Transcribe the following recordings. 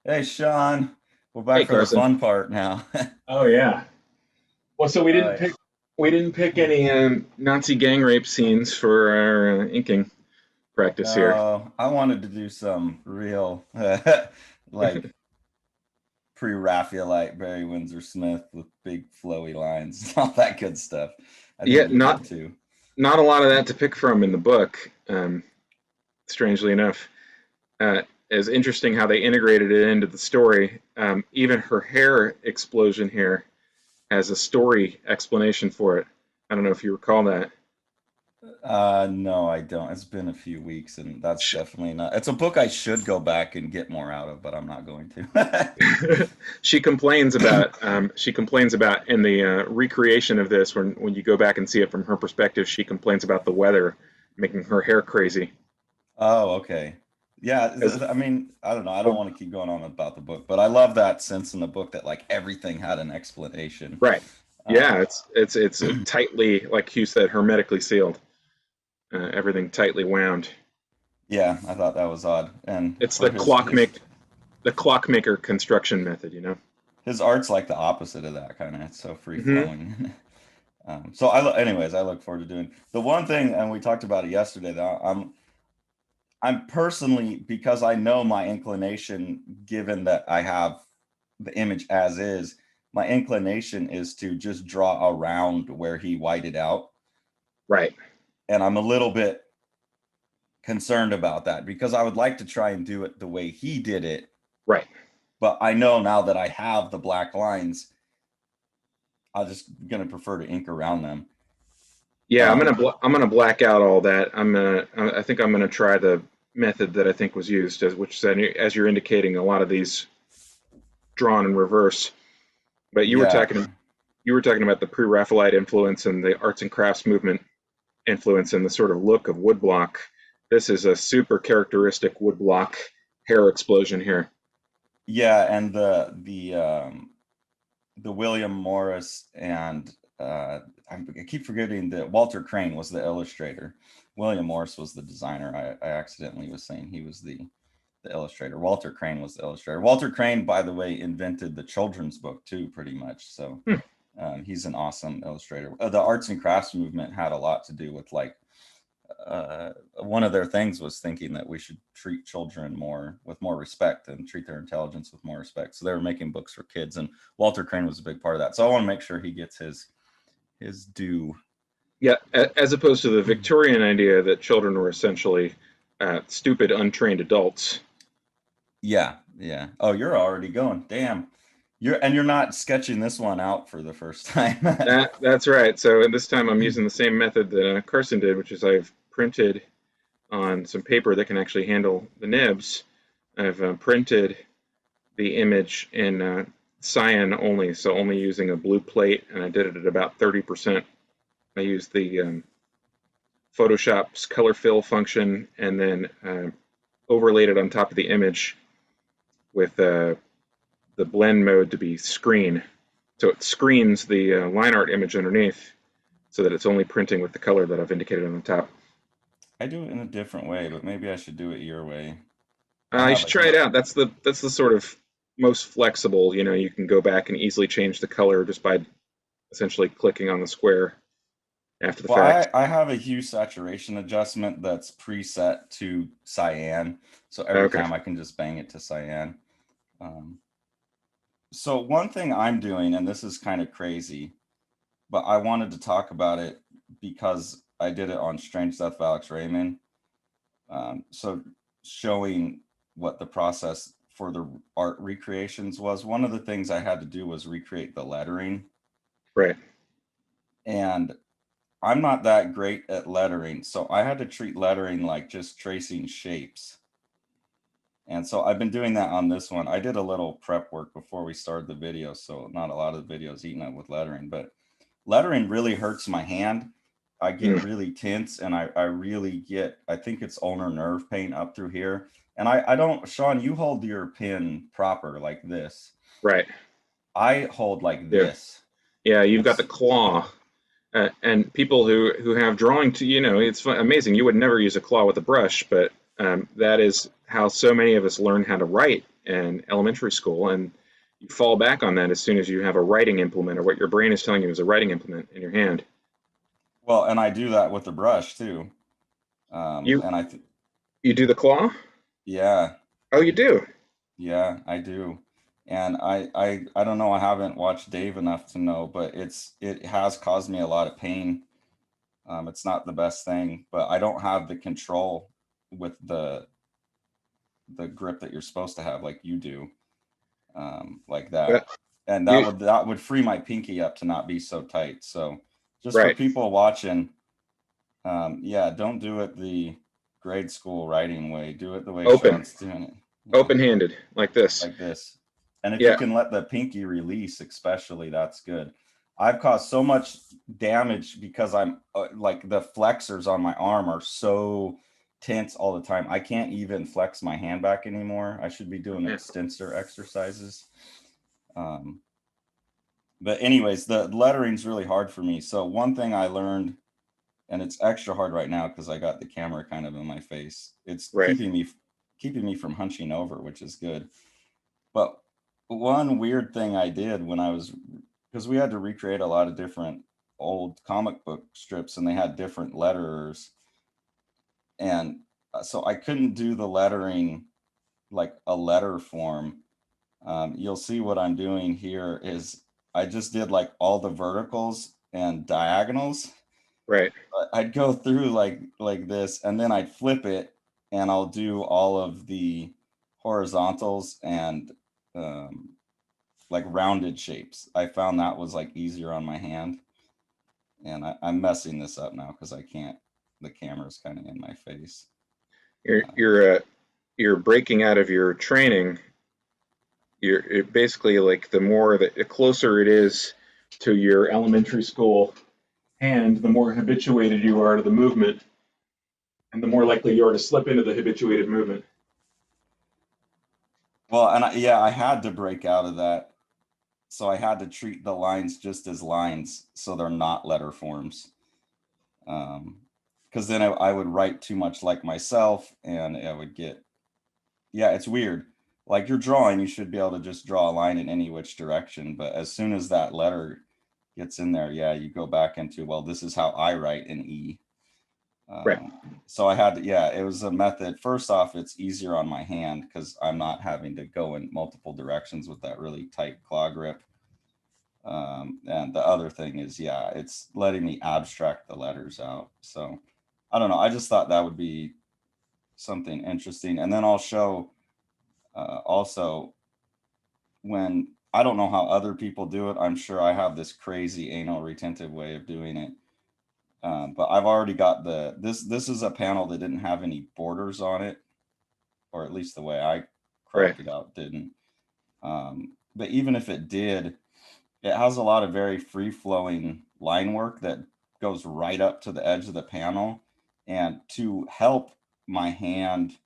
Hey, Sean, we're Hey, back for the Carson. fun part now. Oh yeah. Well, so we All didn't right. pick we didn't pick any Nazi gang rape scenes for our inking practice here. No, I wanted to do some real, like pre-Raphaelite Barry Windsor-Smith with big flowy lines, all that good stuff. I think Yet you not did too. not a lot of that to pick from in the book. Strangely enough, uh, as interesting how they integrated it into the story. Even her hair explosion here has a story explanation for it. I don't know if you recall that. No, I don't. It's been a few weeks, and that's definitely not. It's a book I should go back and get more out of, but I'm not going to. She complains about in the recreation of this when you go back and see it from her perspective. She complains about the weather making her hair crazy. Oh, okay. Yeah, As, I mean, I don't know. I don't want to keep going on about the book, but I love that sense in the book that like everything had an explanation. right, yeah, Um, it's tightly, like Hugh said, hermetically sealed. Everything tightly wound. yeah, I thought that was odd. And It's for the clockmaker construction method, you know. his art's like the opposite of that kind of. It's so free Hmm. flowing. Anyways, I look forward to doing the one thing, and we talked about it yesterday. That I'm personally, because I know my inclination, given that I have the image as is, my inclination is to just draw around where he whited out. Right, And I'm a little bit concerned about that because I would like to try and do it the way he did it. right. But I know now that I have the black lines, I'm just going to prefer to ink around them. Yeah, Um, I'm gonna black out all that. I think I'm gonna try the method that I think was used, which said, as you're indicating, a lot of these drawn in reverse. But yeah. you were talking about the pre-Raphaelite influence and the arts and crafts movement influence and the sort of look of woodblock. This is a super characteristic woodblock hair explosion here. Yeah, and the William Morris and I keep forgetting that Walter Crane was the illustrator. William Morris was the designer. I accidentally was saying he was the illustrator. Walter Crane was the illustrator. Walter Crane, by the way, invented the children's book too, pretty much. So Hmm. he's an awesome illustrator. The arts and crafts movement had a lot to do with like one of their things was thinking that we should treat children more with more respect and treat their intelligence with more respect. So they were making books for kids, and Walter Crane was a big part of that. So I want to make sure he gets his due. Yeah, as opposed to the Victorian idea that children were essentially stupid, untrained adults. Yeah, yeah. Oh, you're already going. Damn. You're not sketching this one out for the first time. That's right. So this time I'm using the same method that Carson did, which is I've printed on some paper that can actually handle the nibs. I've printed the image in cyan only, so only using a blue plate, and I did it at about 30%. I used the Photoshop's color fill function and then overlaid it on top of the image with the blend mode to be screen. So it screens the line art image underneath so that it's only printing with the color that I've indicated on the top. I do it in a different way, but maybe I should do it your way. I You have should a try it heat. out. That's the sort of most flexible. You know, you can go back and easily change the color just by essentially clicking on the square after the Well, fact. I have a hue saturation adjustment that's preset to cyan. So every Okay. time I can just bang it to cyan. Um, so one thing I'm doing, and this is kind of crazy, but I wanted to talk about it because I did it on Strange Death of Alex Raymond. So showing what the process for the art recreations was. One of the things I had to do was recreate the lettering. Right. And I'm not that great at lettering, so I had to treat lettering like just tracing shapes. And so I've been doing that on this one. I did a little prep work before we started the video, so not a lot of the videos eaten up with lettering, but lettering really hurts my hand. I get Mm, really tense and I really get, I think it's ulnar nerve pain up through here. And I don't, Sean, you hold your pen proper like this. right. I hold like Yeah. this. Yeah. You've got the It's, claw. And people who have drawing to, it's amazing. You would never use a claw with a brush, but that is how so many of us learn how to write in elementary school, and you fall back on that as soon as you have a writing implement or what your brain is telling you is a writing implement in your hand. Well, and I do that with the brush too. You And you do the claw? yeah, Oh, you do. yeah, I do. And I don't know, I haven't watched Dave enough to know, but it has caused me a lot of pain. It's not the best thing, but I don't have the control with the grip that you're supposed to have like you do, like Well, that. And you that would free my pinky up to not be so tight. So just for right. people watching, yeah, don't do it the grade school writing way. Do it the way Open, Sean's doing it. Yeah, open-handed like this. like this. And if you Yeah, can let the pinky release, especially, that's good. I've caused so much damage because I'm like the flexors on my arm are so tense all the time. I can't even flex my hand back anymore. I should be doing yeah. extensor exercises. Um, but anyways, the lettering's really hard for me. So one thing I learned, and it's extra hard right now because I got the camera kind of in my face. It's Right. keeping me from hunching over, which is good. But one weird thing I did when I was, because we had to recreate a lot of different old comic book strips and they had different letterers. And so I couldn't do the lettering like a letter form. You'll see what I'm doing here is I just did like all the verticals and diagonals. Right. I'd go through like this and then I'd flip it and I'll do all of the horizontals and um, like rounded shapes. I found that was like easier on my hand. And I'm messing this up now because I can't, the camera's kind of in my face. You're Uh, you're uh, you're breaking out of your training. Basically like the closer it is to your elementary school hand, the more habituated you are to the movement, and the more likely you are to slip into the habituated movement. well, and yeah, I had to break out of that. So I had to treat the lines just as lines so they're not letter forms. Because then I would write too much like myself and I would get, yeah, it's weird. Like you're drawing, you should be able to just draw a line in any which direction. But as soon as that letter gets in there, yeah, you go back into, well, this is how I write an E. Right. So I had to, yeah, it was a method. First off, it's easier on my hand because I'm not having to go in multiple directions with that really tight claw grip. And the other thing is, yeah, it's letting me abstract the letters out. So I don't know. I just thought that would be something interesting. And then I'll show also when I don't know how other people do it. I'm sure I have this crazy anal retentive way of doing it. But I've already got this is a panel that didn't have any borders on it, or at least the way I Right. cropped it out didn't. But even if it did, it has a lot of very free flowing line work that goes right up to the edge of the panel. And to help my hand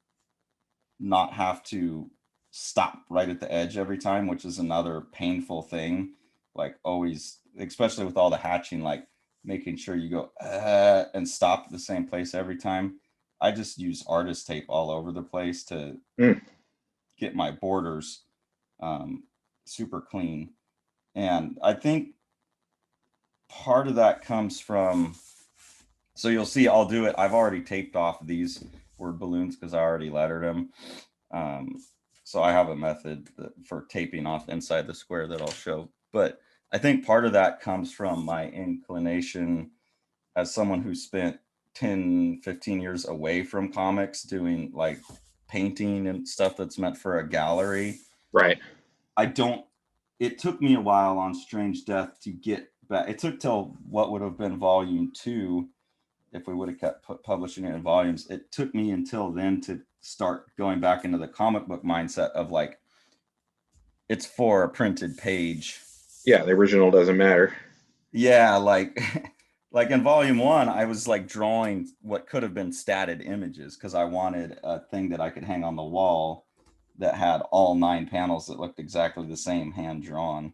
not have to stop right at the edge every time, which is another painful thing, like always, especially with all the hatching, like making sure you go and stop at the same place every time. I just use artist tape all over the place to Mm. get my borders um, super clean. And I think part of that comes from, so you'll see I'll do it. I've already taped off these word balloons because I already lettered them. Um, so I have a method for taping off inside the square that I'll show. But I think part of that comes from my inclination as someone who spent 10, 15 years away from comics doing like painting and stuff that's meant for a gallery. Right. I don't, it took me a while on Strange Death to get back. It took till what would have been volume 2 if we would have kept publishing it in volumes. It took me until then to start going back into the comic book mindset of like, it's for a printed page. Yeah, the original doesn't matter. Yeah, like like in volume 1, I was like drawing what could have been statted images because I wanted a thing that I could hang on the wall that had all 9 panels that looked exactly the same hand drawn.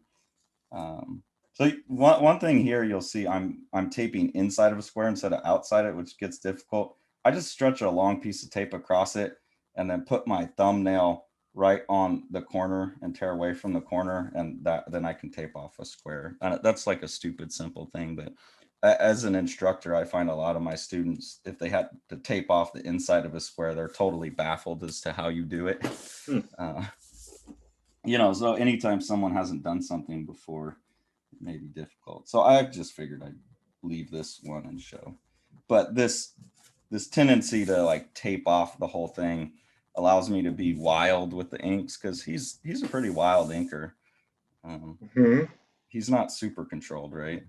So one thing here you'll see I'm taping inside of a square instead of outside it, which gets difficult. I just stretch a long piece of tape across it and then put my thumbnail right on the corner and tear away from the corner, and then I can tape off a square. And that's like a stupid simple thing, but as an instructor, I find a lot of my students, if they had to tape off the inside of a square, they're totally baffled as to how you do it. Hmm. So anytime someone hasn't done something before, it may be difficult. So I just figured I'd leave this one and show. But this tendency to like tape off the whole thing allows me to be wild with the inks, because he's a pretty wild inker. Hmm. He's not super controlled, right?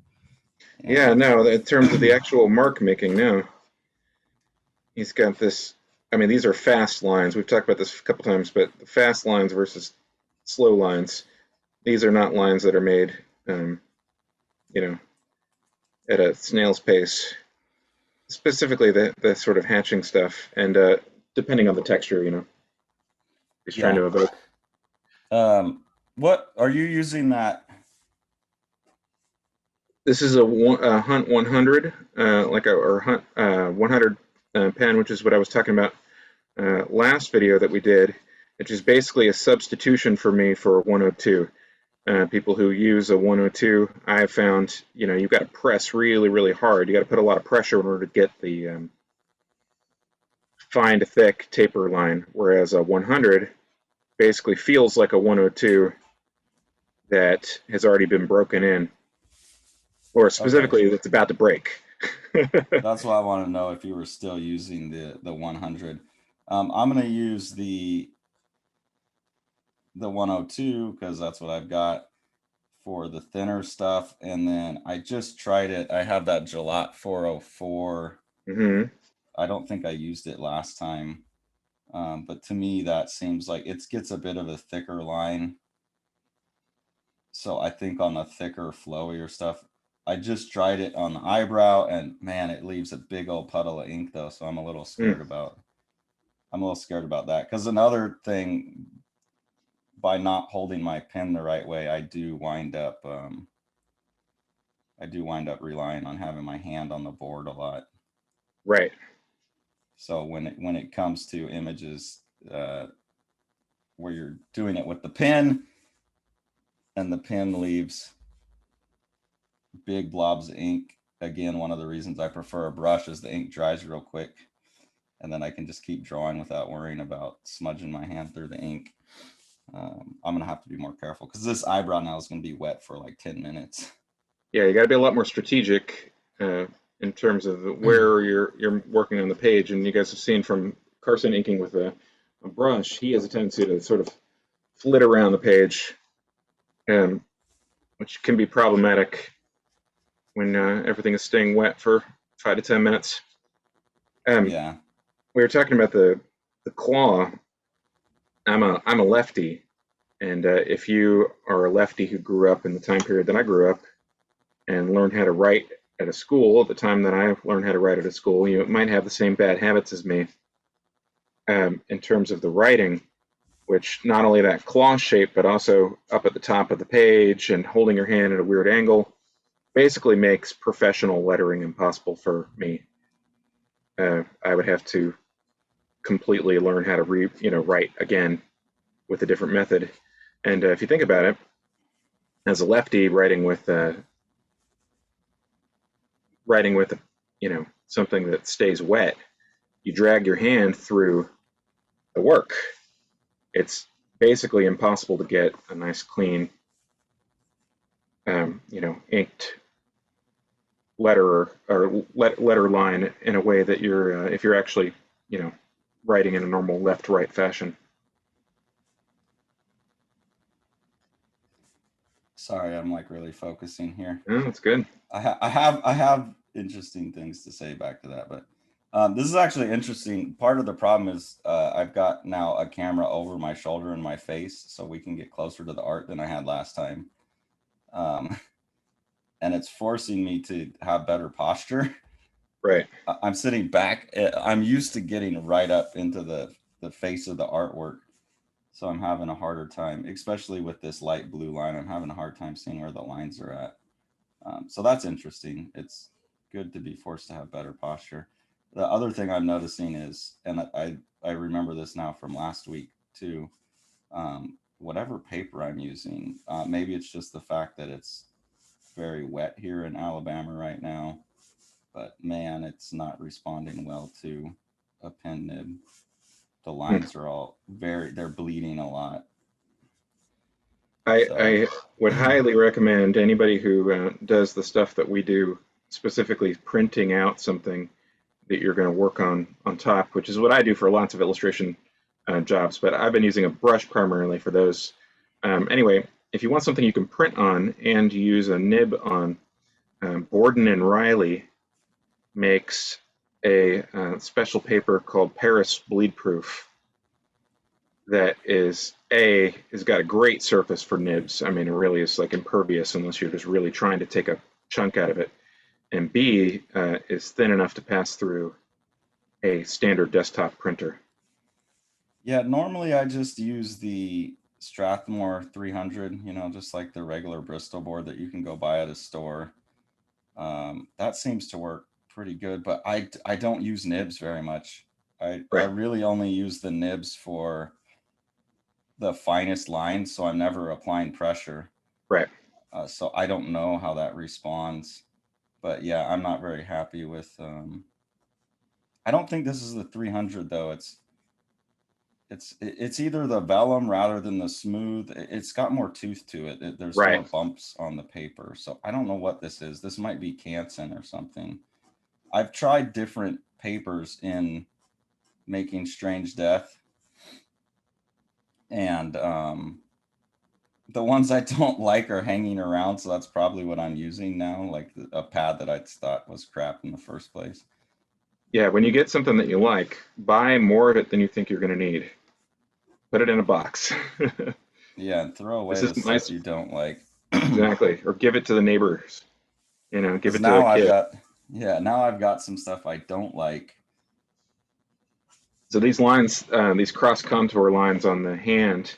Yeah, And no, in terms of the actual mark making, no. He's got this. I mean, these are fast lines. We've talked about this a couple times, but fast lines versus slow lines. These are not lines that are made, um, you know, at a snail's pace. Specifically, the sort of hatching stuff, and depending on the texture, he's trying yeah. to evoke. What are you using that? This is a Hunt 100, or Hunt 100 pen, which is what I was talking about last video that we did, which is basically a substitution for me for a 102. People who use a 102, I've found, you've got to press really, really hard. You got to put a lot of pressure in order to get the fine to thick taper line, whereas a 100 basically feels like a 102 that has already been broken in, or Okay, specifically that's about to break. that's why I want to know if you were still using the 100. I'm going to use the 102 because that's what I've got for the thinner stuff. And then I just tried it. I have that Gillette 404. Hmm. I don't think I used it last time. But to me, that seems like it gets a bit of a thicker line. So I think on the thicker, flowier stuff, I just tried it on the eyebrow, and man, it leaves a big old puddle of ink though. So I'm a little scared about. I'm a little scared about that, because another thing, by not holding my pen the right way, I do wind up relying on having my hand on the board a lot. Right. So when it comes to images where you're doing it with the pen, and the pen leaves big blobs of ink, again, one of the reasons I prefer a brush is the ink dries real quick, and then I can just keep drawing without worrying about smudging my hand through the ink. I'm gonna have to be more careful, because this eyebrow now is gonna be wet for like 10 minutes. Yeah, you got to be a lot more strategic in terms of where you're working on the page. And you guys have seen from Carson inking with a brush, he has a tendency to sort of flit around the page, um, which can be problematic when everything is staying wet for 5 to 10 minutes. Um, Yeah. we were talking about the claw. I'm a lefty, and if you are a lefty who grew up in the time period that I grew up and learned how to write at a school at the time that I learned how to write at a school, you might have the same bad habits as me in terms of the writing, which not only that claw shape, but also up at the top of the page and holding your hand at a weird angle, basically makes professional lettering impossible for me. I would have to completely learn how to write again with a different method. And if you think about it, as a lefty writing with something that stays wet, you drag your hand through the work. It's basically impossible to get a nice clean inked letter or letter line in a way that you're if you're actually writing in a normal left right fashion. Sorry, I'm like really focusing here. Oh, that's good. I have interesting things to say back to that, but this is actually interesting. Part of the problem is I've got now a camera over my shoulder and my face, so we can get closer to the art than I had last time, and it's forcing me to have better posture. Right. I'm sitting back. I'm used to getting right up into the face of the artwork, so I'm having a harder time, especially with this light blue line. I'm having a hard time seeing where the lines are at. So that's interesting. It's good to be forced to have better posture. The other thing I'm noticing is, and I remember this now from last week too, whatever paper I'm using. Maybe it's just the fact that it's very wet here in Alabama right now, but man, it's not responding well to a pen nib. The Hmm. lines are all they're bleeding a lot. So, I would highly recommend anybody who does the stuff that we do, specifically printing out something that you're going to work on top, which is what I do for lots of illustration jobs. But I've been using a brush primarily for those. Anyway, if you want something you can print on and use a nib on, Borden and Riley makes a special paper called Paris Bleed Proof that has got a great surface for nibs. I mean, it really is like impervious unless you're just really trying to take a chunk out of it. And B, is thin enough to pass through a standard desktop printer. yeah, normally I just use the Strathmore 300, just like the regular Bristol board that you can go buy at a store. That seems to work pretty good, but I don't use nibs very much. I Right, really only use the nibs for the finest lines, so I'm never applying pressure. right. So I don't know how that responds, but yeah, I'm not very happy with. I don't think this is the 300 though. It's either the vellum rather than the smooth. It's got more tooth to it. There's more Right. bumps on the paper, so I don't know what this is. This might be Canson or something. I've tried different papers in making Strange Death, and the ones I don't like are hanging around, so that's probably what I'm using now, like a pad that I thought was crap in the first place. Yeah, when you get something that you like, buy more of it than you think you're going to need. Put it in a box. Yeah, and throw This away is the stuff nice. you don't like. Exactly. Or give it to the neighbors. Give Because it to a now I've kid. got, yeah, now I've got some stuff I don't like. So these lines, these cross contour lines on the hand,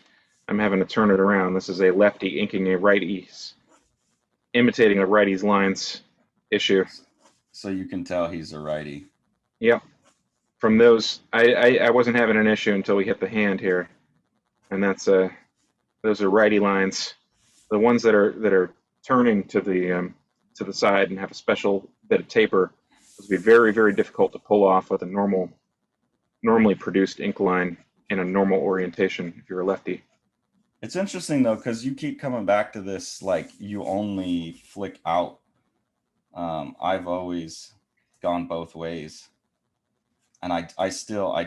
I'm having to turn it around. This is a lefty inking a righty's, imitating a righty's lines issue. So you can tell he's a righty. Yep. From those, I wasn't having an issue until we hit the hand here, and those are righty lines. The ones that are turning to the side and have a special bit of taper would be very, very difficult to pull off with a normally produced ink line in a normal orientation if you're a lefty. It's interesting though, because you keep coming back to this, like you only flick out. I've always gone both ways. And I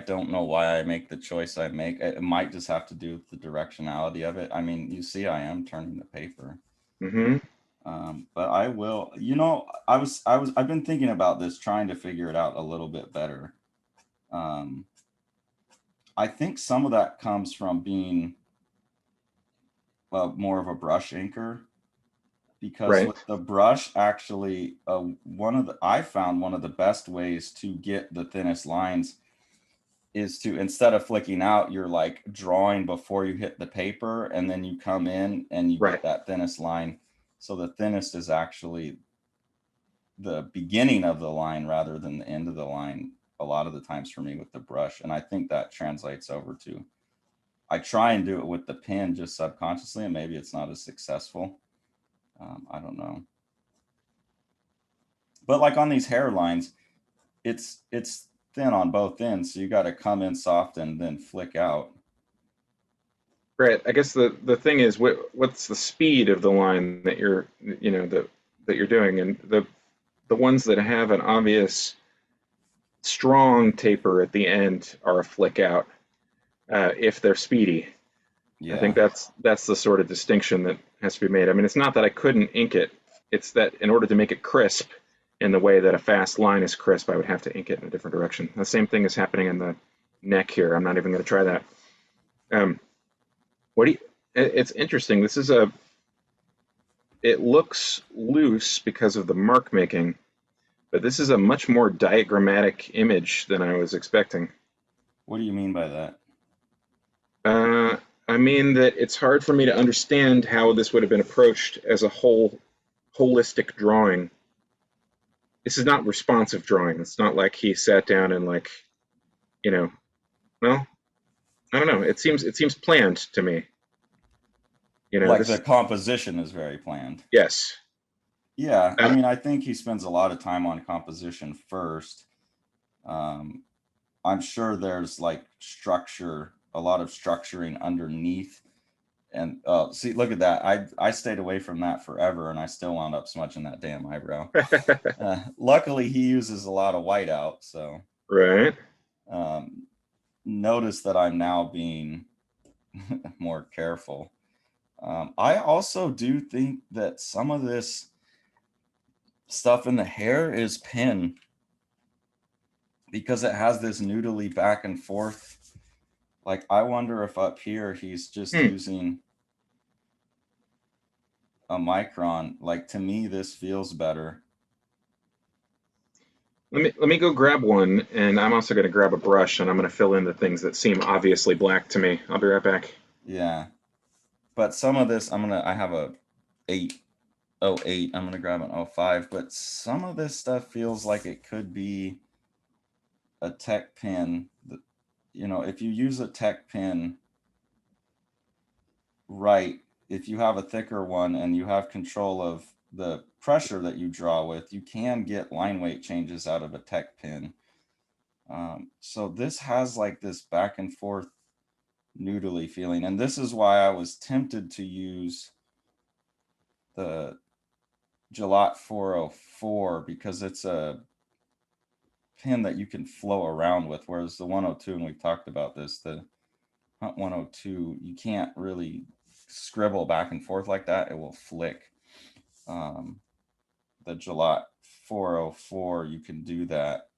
don't know why I make the choice I make. It might just have to do with the directionality of it. I mean, you see, I am turning the paper. Hmm. But I will, I've been thinking about this, trying to figure it out a little bit better. Um, I think some of that comes from being more of a brush inker, because Right, with the brush, actually, I found one of the best ways to get the thinnest lines is to, instead of flicking out, you're like drawing before you hit the paper, and then you come in and you right. get that thinnest line. So the thinnest is actually the beginning of the line rather than the end of the line a lot of the times for me with the brush. And I think that translates over to, I try and do it with the pen just subconsciously, and maybe it's not as successful. I don't know. But like on these hairlines, it's thin on both ends, so you got to come in soft and then flick out. Right. I guess the thing is, what's the speed of the line that that you're doing, and the ones that have an obvious strong taper at the end are a flick out if they're speedy. I think Yeah. that's the sort of distinction that has to be made. I mean, it's not that I couldn't ink it; it's that in order to make it crisp in the way that a fast line is crisp, I would have to ink it in a different direction. The same thing is happening in the neck here. I'm not even going to try that. Um, what do you? It's interesting. It looks loose because of the mark making, but this is a much more diagrammatic image than I was expecting. What do you mean by that? Uh, I mean that it's hard for me to understand how this would have been approached as a holistic drawing. This is not responsive drawing. It's not like he sat down and you know, well, I don't know. It seems planned to me. Like the This. composition is very planned. Yes. Yeah, I Uh, mean, I think he spends a lot of time on composition first. Um, I'm sure there's like structure, a lot of structuring underneath. And see, look at that. I stayed away from that forever, and I still wound up smudging that damn eyebrow. Luckily, he uses a lot of whiteout, so right. um, notice that I'm now being more careful. I also do think that some of this stuff in the hair is pen because it has this noodly back and forth. Like, I wonder if up here he's just Hmm. using a micron. Like, to me, this feels better. Let me go grab one, and I'm also going to grab a brush, and I'm going to fill in the things that seem obviously black to me. I'll be right back. Yeah. But some of this, I have a 808. I'm gonna grab an 05. But some of this stuff feels like it could be a tech pin. If you use a tech pin right, if you have a thicker one and you have control of the pressure that you draw with, you can get line weight changes out of a tech pin. So this has like this back and forth noodly feeling, and this is why I was tempted to use the Gillette 404 because it's a pin that you can flow around with, whereas the 102, and we've talked about this, the Hunt 102, you can't really scribble back and forth like that. It will flick. Um, the Gillette 404, you can do that.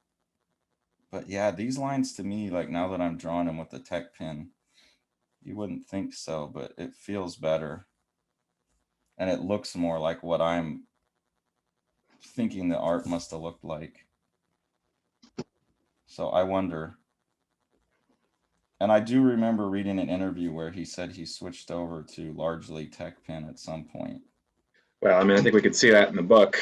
But yeah, these lines to me, like now that I'm drawing them with the tech pin, you wouldn't think so, but it feels better. And it looks more like what I'm thinking the art must have looked like. So I wonder. And I do remember reading an interview where he said he switched over to largely tech pen at some point. Well, I mean, I think we could see that in the book.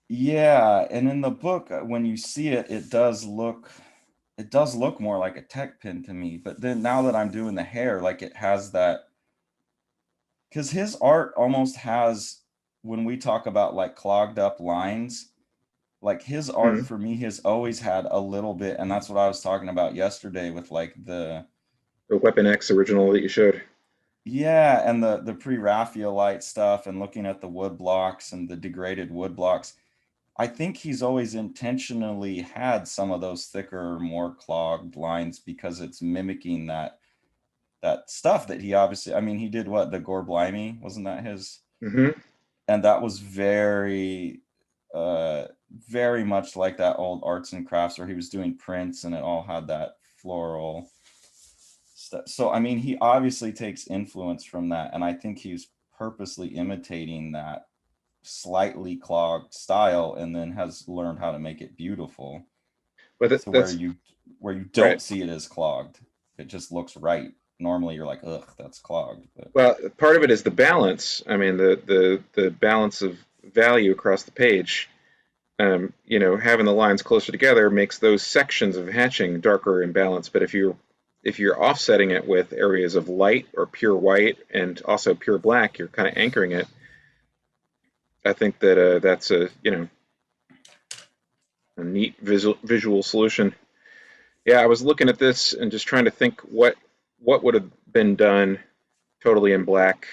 Yeah, and in the book, when you see it, it does look more like a tech pin to me. But then now that I'm doing the hair, like it has that, because his art almost has, when we talk about like clogged up lines, like his art Hmm. for me has always had a little bit, and that's what I was talking about yesterday with like The Weapon X original that you showed. yeah, and the pre-Raphaelite stuff and looking at the wood blocks and the degraded wood blocks. I think he's always intentionally had some of those thicker, more clogged lines because it's mimicking that stuff that he obviously, I mean, he did what, the Gore Blimey, wasn't that his? Hmm. And that was uh very much like that old arts and crafts where he was doing prints and it all had that floral stuff. So I mean, he obviously takes influence from that, and I think he's purposely imitating that slightly clogged style and then has learned how to make it beautiful. But So that's where you right. don't see it as clogged, it just looks right. Normally you're like, ugh, that's clogged. But Well, part of it is the balance. I mean, the balance of value across the page. Having the lines closer together makes those sections of hatching darker in balance. But if you're offsetting it with areas of light or pure white and also pure black, you're kind of anchoring it. I think that that's a neat visual solution. Yeah, I was looking at this and just trying to think what would have been done totally in black.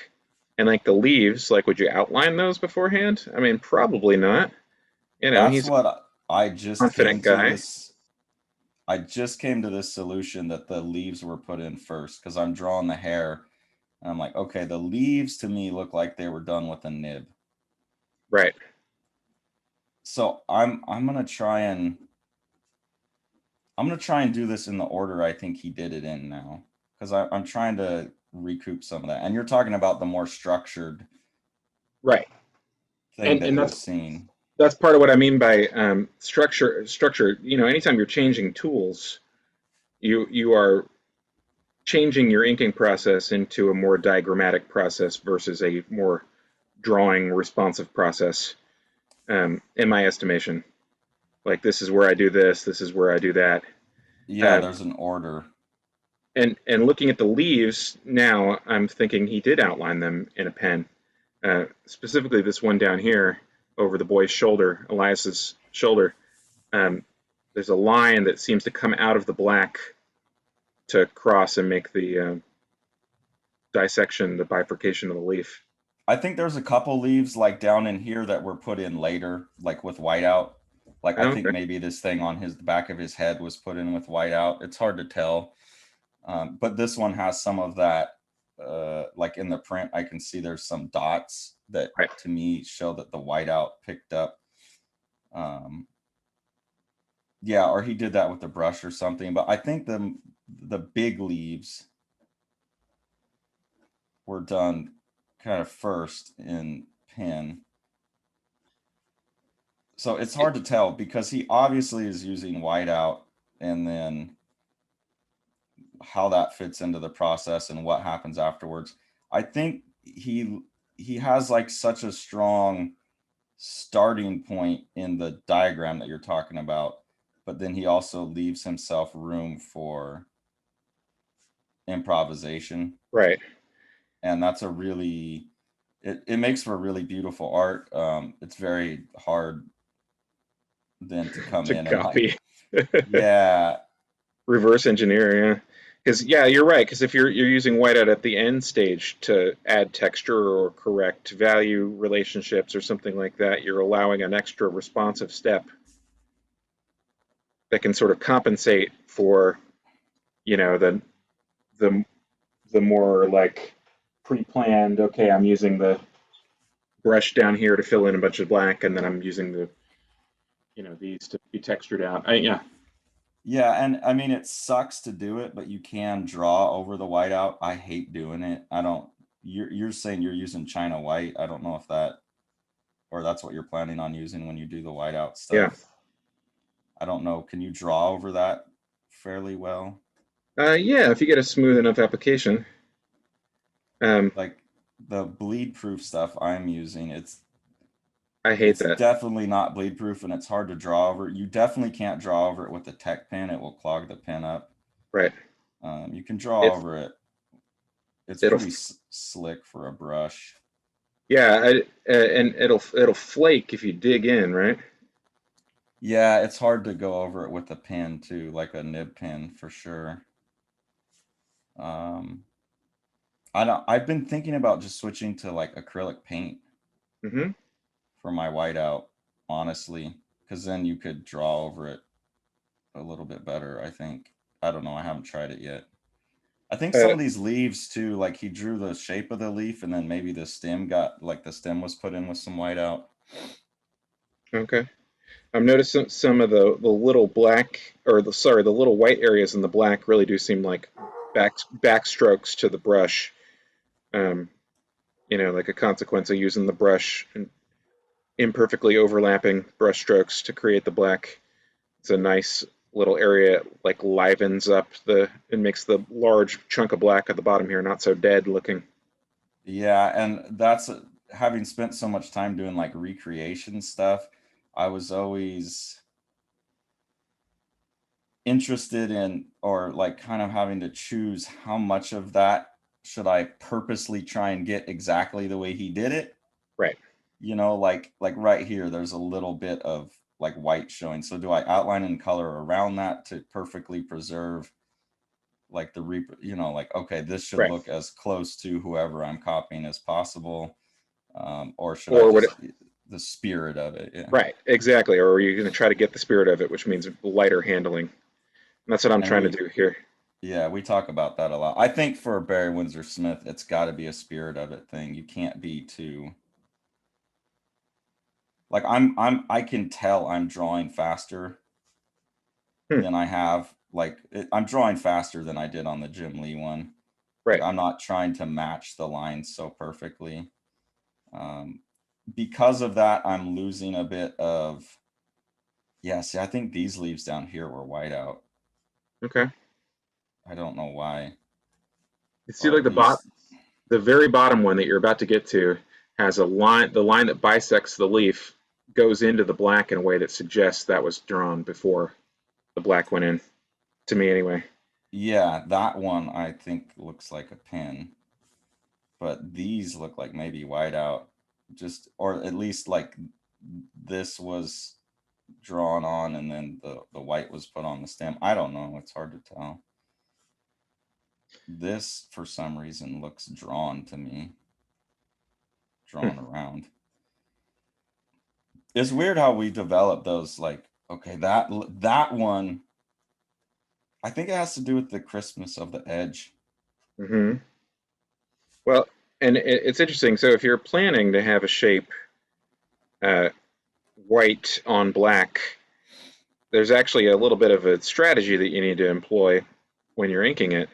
And like the leaves, like would you outline those beforehand? I mean, probably not. that's He's a what I just confident came to guy. this. I just came to this solution that the leaves were put in first because I'm drawing the hair. And I'm like, okay, the leaves to me look like they were done with a nib. Right. So I'm gonna try and do this in the order I think he did it in now. Because I'm trying to recoup some of that. And you're talking about the more structured Right. thing And that that's you've seen. that's part of what I mean by structure. Anytime you're changing tools, you are changing your inking process into a more diagrammatic process versus a more drawing responsive process, in my estimation. Like this is where I do this, this is where I do that. Yeah, there's an order. And looking at the leaves now, I'm thinking he did outline them in a pen. Specifically, this one down here over the boy's shoulder, Elias's shoulder. There's a line that seems to come out of the black to cross and make the dissection, the bifurcation of the leaf. I think there's a couple leaves like down in here that were put in later, like with whiteout. Like I think Okay. maybe this thing on his the back of his head was put in with whiteout. It's hard to tell. But this one has some of that, like in the print, I can see there's some dots that Right. to me show that the whiteout picked up. Yeah, or he did that with the brush or something. But I think the big leaves were done kind of first in pen. So it's hard to tell because he obviously is using whiteout, and then how that fits into the process and what happens afterwards. I think he has like such a strong starting point in the diagram that you're talking about, but then he also leaves himself room for improvisation. Right. And that's a really it makes for really beautiful art. It's very hard then to come To in and like, copy. yeah, Reverse engineer, yeah. Because yeah, you're right. Because if you're using whiteout at the end stage to add texture or correct value relationships or something like that, you're allowing an extra responsive step that can sort of compensate for, you know, the the more like pre-planned. Okay, I'm using the brush down here to fill in a bunch of black, and then I'm using the these to be textured out. Yeah, yeah, and I mean it sucks to do it, but you can draw over the whiteout. I hate doing it. I don't. You're saying you're using China white. I don't know if that or that's what you're planning on using when you do the whiteout yeah, stuff. I don't know. Can you draw over that fairly well? yeah. If you get a smooth enough application, um, Like the bleed proof stuff I'm using, I hate it's that. definitely not bleed proof and it's hard to draw over. You definitely can't draw over it with a tech pen. It will clog the pen up. Right. You can draw It's over it. It's it'll pretty slick for a brush. yeah, and it'll flake if you dig in, right? Yeah, it's hard to go over it with a pen too, like a nib pen for sure. Um, I don't. I've been thinking about just switching to like acrylic paint Mm-hmm. for my whiteout, honestly, because then you could draw over it a little bit better. I think. I don't know. I haven't tried it yet. I think some Uh, of these leaves too, like he drew the shape of the leaf, and then maybe the stem got like the stem was put in with some whiteout. okay. I've noticed some of the little black or the sorry the little white areas in the black really do seem like backstrokes to the brush. Um, like a consequence of using the brush and imperfectly overlapping brush strokes to create the black. It's a nice little area, like livens up it makes the large chunk of black at the bottom here not so dead looking. Yeah, and that's having spent so much time doing like recreation stuff. I was always interested in or like kind of having to choose how much of that should I purposely try and get exactly the way he did it. Right. Like right here there's a little bit of like white showing, so do I outline and color around that to perfectly preserve like like okay, this should Right. look as close to whoever I'm copying as possible, or should I Or what? just the spirit of it? Yeah. Right. Exactly. Or are you going to try to get the spirit of it, which means lighter handling? And that's what I'm And trying to do here. we talk about that a lot. I think for Barry Windsor-Smith it's got to be a spirit of it thing. You can't be too like I can tell I'm drawing faster Hmm. than I have I'm drawing faster than I did on the Jim Lee one. Like Right. I'm not trying to match the lines so perfectly. Um, because of that, I'm losing a bit of, yeah, see, I think these leaves down here were white out. Okay. I don't know why, You see, or like at least, the very bottom one that you're about to get to has a line. The line that bisects the leaf goes into the black in a way that suggests that was drawn before the black went in. to me anyway. Yeah, that one I think looks like a pin, but these look like maybe whiteout, just or at least like this was drawn on and then the white was put on the stem. I don't know. It's hard to tell. This for some reason looks drawn to me, Hmm. drawn around. It's weird how we develop those. Like, okay, that one. I think it has to do with the crispness of the edge. Hmm. Well, and it's interesting. So if you're planning to have a shape uh, white on black, there's actually a little bit of a strategy that you need to employ when you're inking it,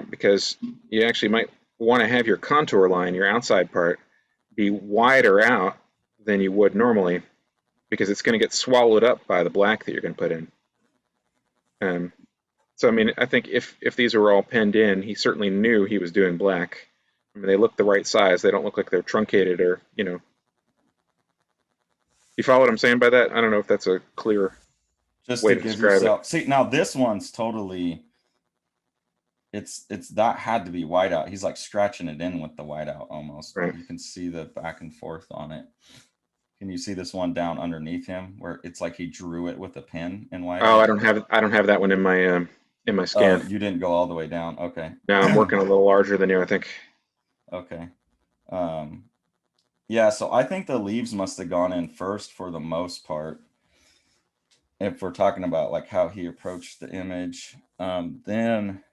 because you actually might want to have your contour line, your outside part, be wider out than you would normally, because it's going to get swallowed up by the black that you're going to put in. Um, so I mean, I think if these were all penned in, he certainly knew he was doing black. I mean, they look the right size. They don't look like they're truncated or, you know. You follow what I'm saying by that? I don't know if that's a clear Just way to to give describe it. yourself, see, now this one's totally, it's that had to be whiteout. He's like scratching it in with the whiteout almost. Right. You can see the back and forth on it. Can you see this one down underneath him where it's like he drew it with a pen in Oh, whiteout? I don't have that one in my Oh, scan. you didn't go all the way down. Okay. Now I'm working a little larger than you, I think. Okay. Um, yeah, so I think the leaves must have gone in first for the most part. If we're talking about like how he approached the image, then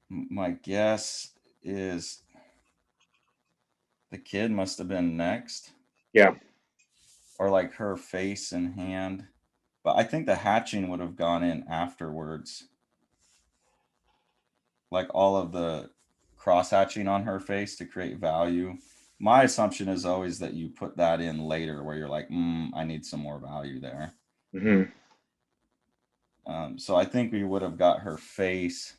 my guess is the kid must have been next, Yeah. or like her face and hand. But I think the hatching would have gone in afterwards, like all of the cross hatching on her face to create value. My assumption is always that you put that in later where you're like, I need some more value there. Hmm. So I think we would have got her face.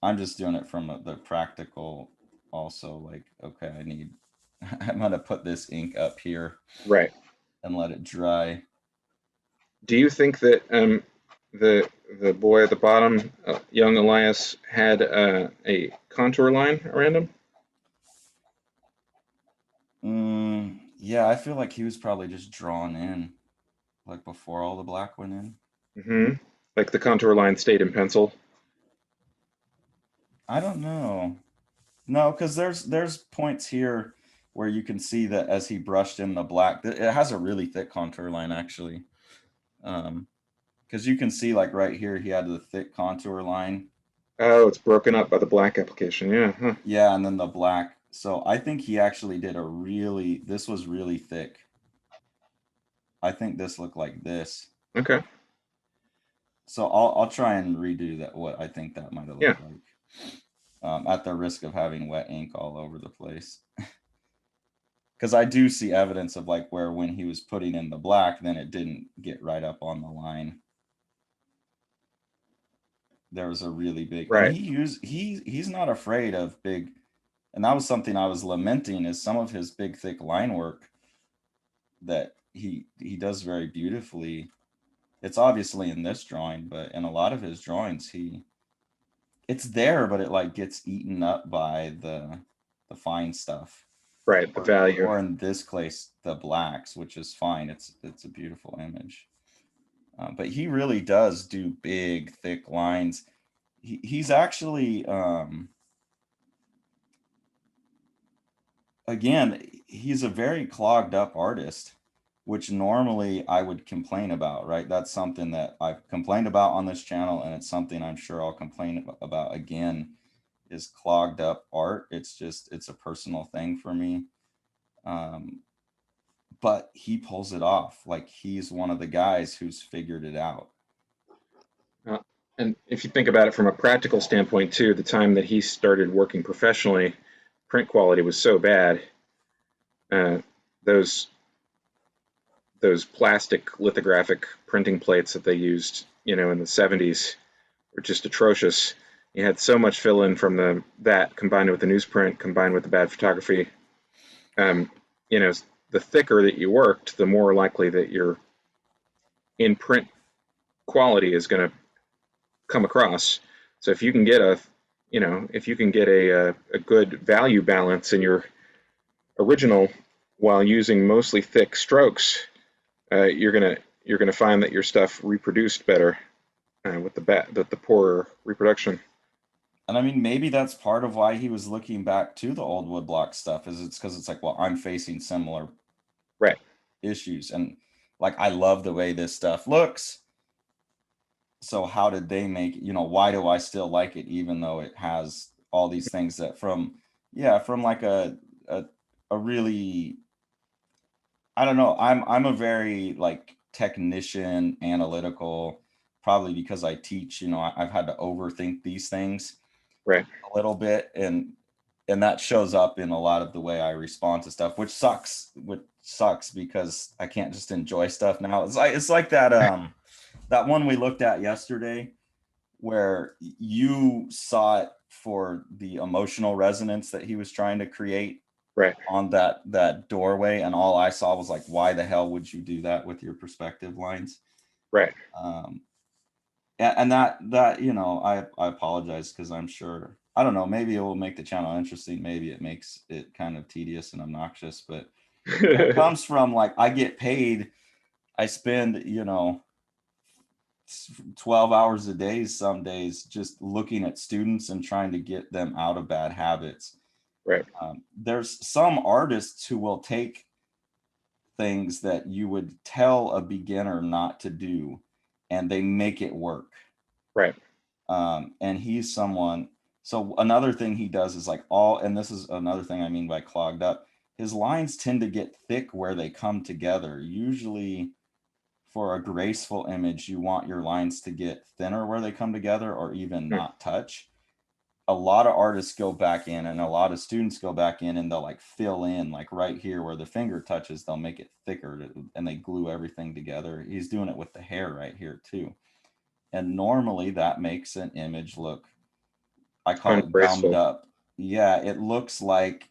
I'm just doing it from the practical also, like, okay, I'm going to put this ink up here Right. and let it dry. Do you think that the the boy at the bottom, young Elias, had a contour line around him? Yeah, I feel like he was probably just drawn in, like before all the black went in. Hmm. Like the contour line stayed in pencil? I don't know. No, because there's points here where you can see that as he brushed in the black, it has a really thick contour line actually. Because you can see like right here, he had the thick contour line. Oh, it's broken up by the black application. Yeah. Huh. Yeah, and then the black. So I think he actually did this was really thick. I think this looked like this. Okay. So I'll try and redo that, what I think that might have Yeah. looked like, at the risk of having wet ink all over the place. Because I do see evidence of like where when he was putting in the black, then it didn't get right up on the line. There was a really big, and Right. he's not afraid of big, and that was something I was lamenting is some of his big thick line work that he does very beautifully. It's obviously in this drawing, but in a lot of his drawings, it's there, but it like gets eaten up by the fine stuff, Right. The value. or in this case, the blacks, which is fine. It's a beautiful image. But he really does do big, thick lines. He's actually, again, he's a very clogged up artist, which normally I would complain about, right? That's something that I've complained about on this channel, and it's something I'm sure I'll complain about again, is clogged up art. It's a personal thing for me. Um, but he pulls it off. Like he's one of the guys who's figured it out. Uh, and if you think about it from a practical standpoint too, the time that he started working professionally, print quality was so bad. Uh, those those plastic lithographic printing plates that they used, you know, in the 70s were just atrocious. You had so much fill in from that combined with the newsprint, combined with the bad photography. Um, you know, the thicker that you worked, the more likely that your in print quality is going to come across. So if you can get a good value balance in your original while using mostly thick strokes, you're gonna find that your stuff reproduced better with the poorer reproduction. And I mean, maybe that's part of why he was looking back to the old woodblock stuff, is it's because it's like, well, I'm facing similar Right. issues. And like, I love the way this stuff looks. So how did they make, why do I still like it, even though it has all these things that from like a, a really, I don't know, I'm a very like technician, analytical, probably because I teach, I've had to overthink these things Right. a little bit, and that shows up in a lot of the way I respond to stuff, which sucks because I can't just enjoy stuff now. It's like that one we looked at yesterday where you saw it for the emotional resonance that he was trying to create Right. on that doorway, and all I saw was like, why the hell would you do that with your perspective lines? Right. um and that I apologize, because I'm sure, I don't know, maybe it will make the channel interesting, maybe it makes it kind of tedious and obnoxious, but that comes from, like, I get paid, I spend 12 hours a day some days just looking at students and trying to get them out of bad habits. Right. There's some artists who will take things that you would tell a beginner not to do, and they make it work. Right. And he's someone. So another thing he does is like and this is another thing I mean by clogged up. His lines tend to get thick where they come together. Usually, for a graceful image, you want your lines to get thinner where they come together, or even not touch. A lot of artists go back in, and a lot of students go back in, and they'll like fill in, like right here where the finger touches, they'll make it thicker, and they glue everything together. He's doing it with the hair right here too. And normally that makes an image look, I call it gummed Ungraceful. up. Yeah, it looks like,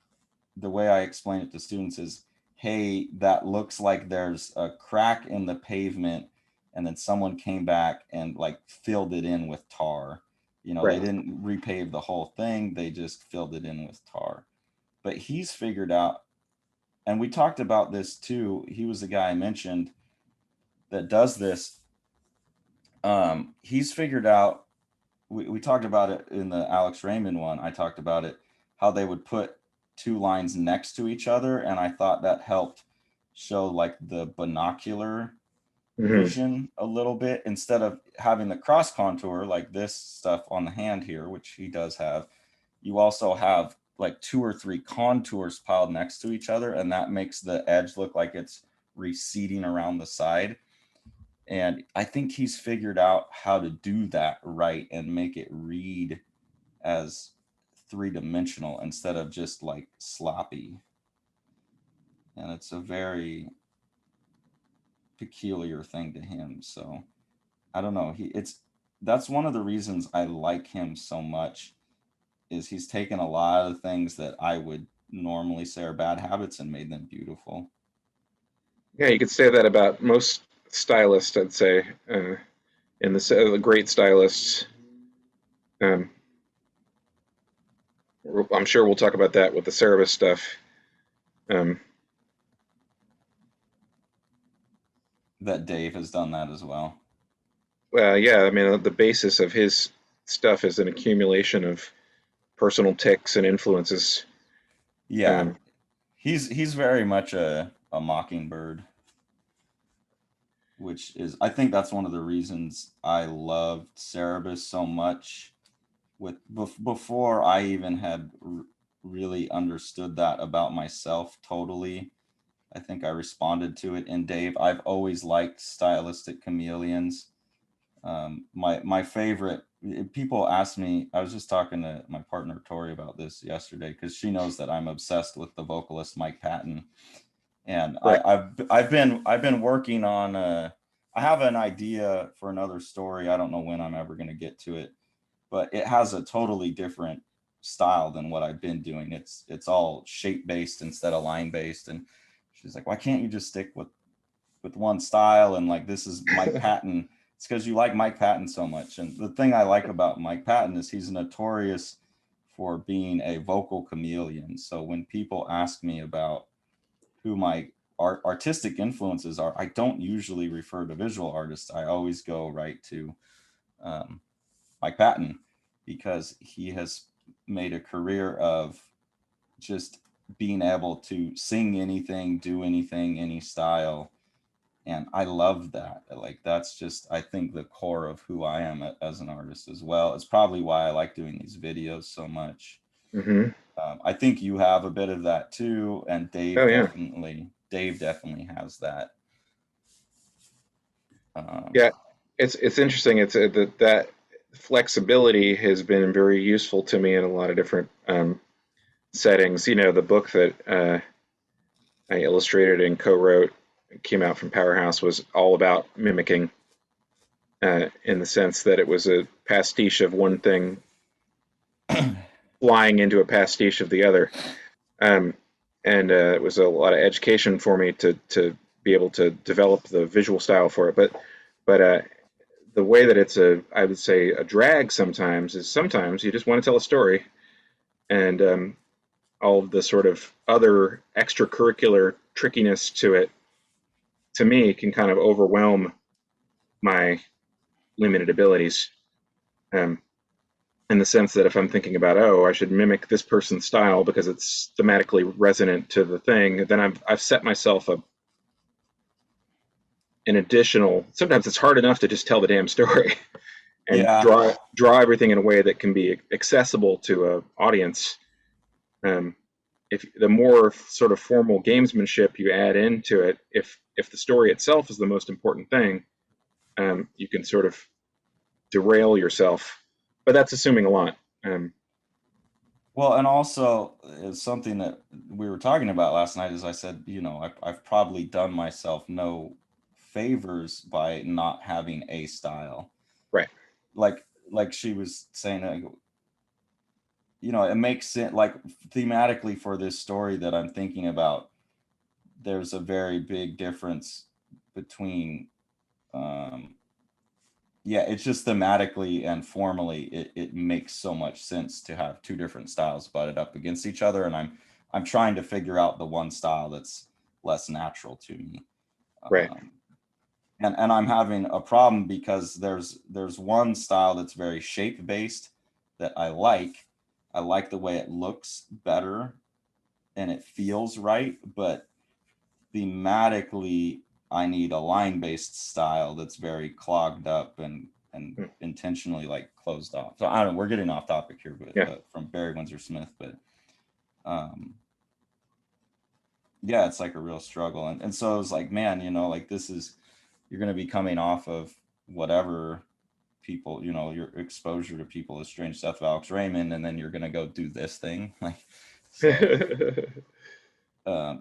the way I explain it to students is, hey, that looks like there's a crack in the pavement, and then someone came back and like filled it in with tar. They Right. didn't repave the whole thing, they just filled it in with tar. But he's figured out, and we talked about this too, he was the guy I mentioned that does this. He's figured out, we talked about it in the Alex Raymond one. I talked about it, how they would put two lines next to each other, and I thought that helped show like the binocular Hmm. vision a little bit, instead of having the cross contour like this stuff on the hand here, which he does have. You also have like two or three contours piled next to each other, and that makes the edge look like it's receding around the side. And I think he's figured out how to do that right and make it read as three-dimensional instead of just like sloppy. And it's a very peculiar thing to him. So I don't know. That's one of the reasons I like him so much, is he's taken a lot of things that I would normally say are bad habits and made them beautiful. Yeah, you could say that about most stylists, I'd say. In the great stylists, um, I'm sure we'll talk about that with the Cerebus stuff. Um, That Dave has done that as well. well, yeah, I mean, the basis of his stuff is an accumulation of personal ticks and influences. Yeah, Um, he's very much a mockingbird, which is, I think that's one of the reasons I loved Cerebus so much. Before I even had really understood that about myself totally, I think I responded to it in Dave. I've always liked stylistic chameleons. My favorite, people ask me, I was just talking to my partner Tori about this yesterday, because she knows that I'm obsessed with the vocalist Mike Patton. And right. I've been working on I have an idea for another story. I don't know when I'm ever going to get to it, but it has a totally different style than what I've been doing. It's all shape based instead of line based, and she's like, why can't you just stick with one style? And like, this is Mike Patton. It's because you like Mike Patton so much. And the thing I like about Mike Patton is he's notorious for being a vocal chameleon. So when people ask me about who my artistic influences are, I don't usually refer to visual artists. I always go right to Mike Patton, because he has made a career of just being able to sing anything, do anything, any style. And I love that. Like, that's just, I think, the core of who I am as an artist as well. It's probably why I like doing these videos so much. Mm-hmm. I think you have a bit of that too, and Oh yeah. Dave definitely has that. Yeah, it's interesting. It's that flexibility has been very useful to me in a lot of different settings. You know, the book that I illustrated and co-wrote, came out from Powerhouse, was all about mimicking, in the sense that it was a pastiche of one thing flying into a pastiche of the other. Um, and it was a lot of education for me to be able to develop the visual style for it. But the way that it's I would say, a drag sometimes is sometimes you just want to tell a story, and all of the sort of other extracurricular trickiness to it, to me, can kind of overwhelm my limited abilities. Um, in the sense that if I'm thinking about, oh, I should mimic this person's style because it's thematically resonant to the thing, then I've set myself an additional. Sometimes it's hard enough to just tell the damn story and Yeah. draw everything in a way that can be accessible to an audience. Um, if the more sort of formal gamesmanship you add into it, if the story itself is the most important thing, you can sort of derail yourself. But that's assuming a lot. Well, and also it's something that we were talking about last night, as I said, I've probably done myself no favors by not having a style. Right. Like she was saying, it makes sense, like, thematically for this story that I'm thinking about, there's a very big difference between, yeah, it's just thematically and formally, it makes so much sense to have two different styles butted up against each other. And I'm trying to figure out the one style that's less natural to me. Right. And I'm having a problem because there's one style that's very shape based that I like. I like the way it looks better and it feels right, but thematically I need a line based style that's very clogged up and intentionally like closed off. So I don't know, we're getting off topic here, but Yeah. from Barry Windsor-Smith, but yeah, it's like a real struggle. And so I was like, man, like, this is, you're going to be coming off of whatever people, your exposure to people is Strange Death of Alex Raymond, and then you're going to go do this thing. Like, so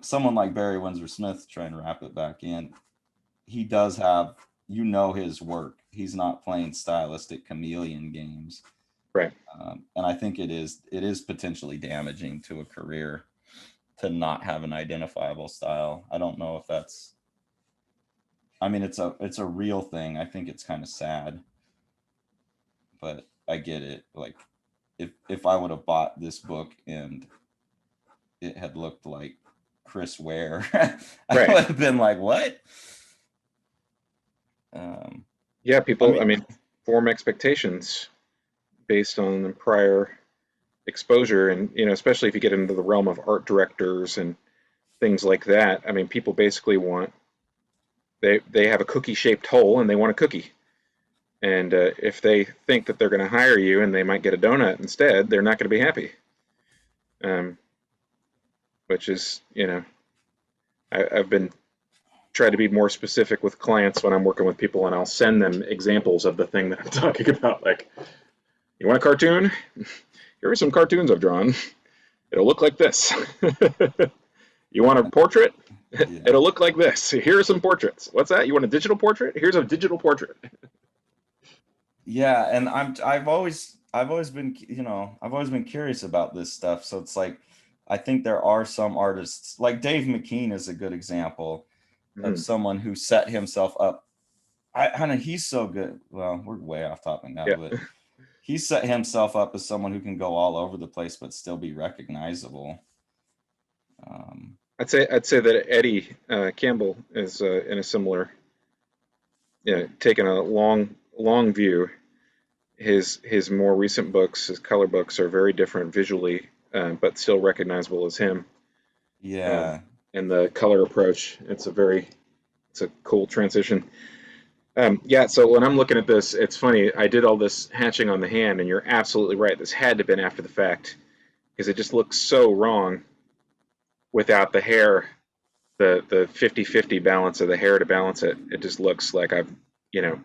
someone like Barry Windsor-Smith, trying to wrap it back in, he does have, his work. He's not playing stylistic chameleon games. Right. And I think it is potentially damaging to a career to not have an identifiable style. I don't know if that's, I mean, it's a real thing. I think it's kind of sad, but I get it. Like, if I would have bought this book and it had looked like Chris Ware, I Right. would have been like, what? Yeah, people, I mean, form expectations based on prior exposure, and especially if you get into the realm of art directors and things like that. I mean, people basically want, they have a cookie shaped hole and they want a cookie. And if they think that they're going to hire you and they might get a donut instead, they're not going to be happy. Which is, I've been try to be more specific with clients when I'm working with people, and I'll send them examples of the thing that I'm talking about. Like, you want a cartoon? Here are some cartoons I've drawn. It'll look like this. You want a portrait? yeah. It'll look like this. Here are some portraits. What's that? You want a digital portrait? Here's a digital portrait. Yeah, and I've always been, I've always been curious about this stuff. So it's like, I think there are some artists, like Dave McKean is a good example of Mhm. someone who set himself up. I know he's so good. Well, we're way off topic now, Yeah. but he set himself up as someone who can go all over the place but still be recognizable. Um, I'd say that Eddie Campbell is in a similar, taking a long view. His more recent books, his color books, are very different visually, but still recognizable as him. Um, yeah, and the color approach, it's a cool transition. Yeah, so when I'm looking at this, it's funny. I did all this hatching on the hand, and you're absolutely right. This had to have been after the fact because it just looks so wrong without the hair, the 50-50 balance of the hair to balance it. It just looks like I've, you know,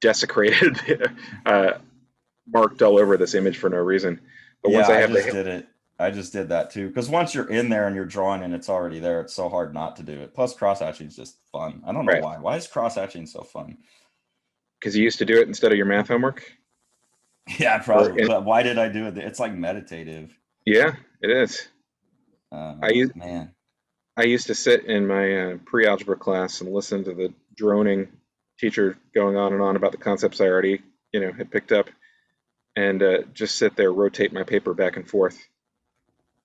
desecrated, uh, marked all over this image for no reason. But once yeah, I I have just the, did it. I just did that too. Because once you're in there and you're drawing and it's already there, it's so hard not to do it. Plus, cross hatching is just fun. I don't know right, why. Why is cross hatching so fun? because you used to do it instead of your math homework, Yeah, or probably. But why did I do it? It's like meditative. yeah, it is. I used Man. I used to sit in my pre-algebra class and listen to the droning teacher going on and on about the concepts I already, had picked up, and just sit there, rotate my paper back and forth,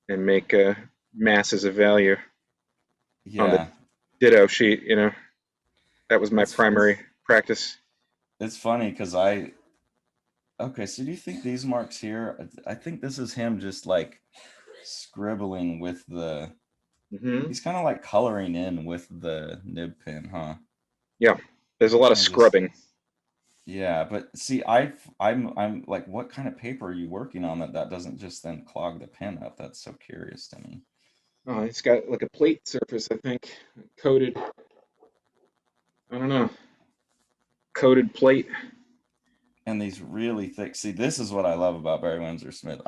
and make masses of value on the Yeah. ditto sheet. That was my It's primary practice. it's funny because okay, so do you think these marks here? I think this is him just like scribbling with the. Hmm. He's kind of like coloring in with the nib pen, huh? Yeah, there's a lot of Kind of just. scrubbing. Yeah, but see, I'm like, what kind of paper are you working on that doesn't just then clog the pen up? That's so curious to me. Oh, it's got like a plate surface, I think, coated. I don't know, coated plate. And these really thick. See, this is what I love about Barry Windsor-Smith.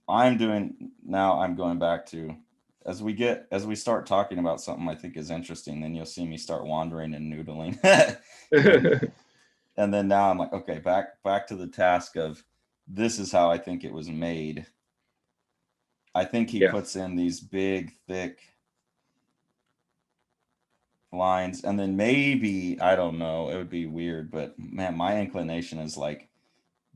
I'm doing now. I'm going back to as we start talking about something I think is interesting, then you'll see me start wandering and noodling, and and then now I'm like, okay, back to the task of this is how I think it was made. I think he Yeah, puts in these big, thick lines, and then maybe I don't know. It would be weird, but man, my inclination is like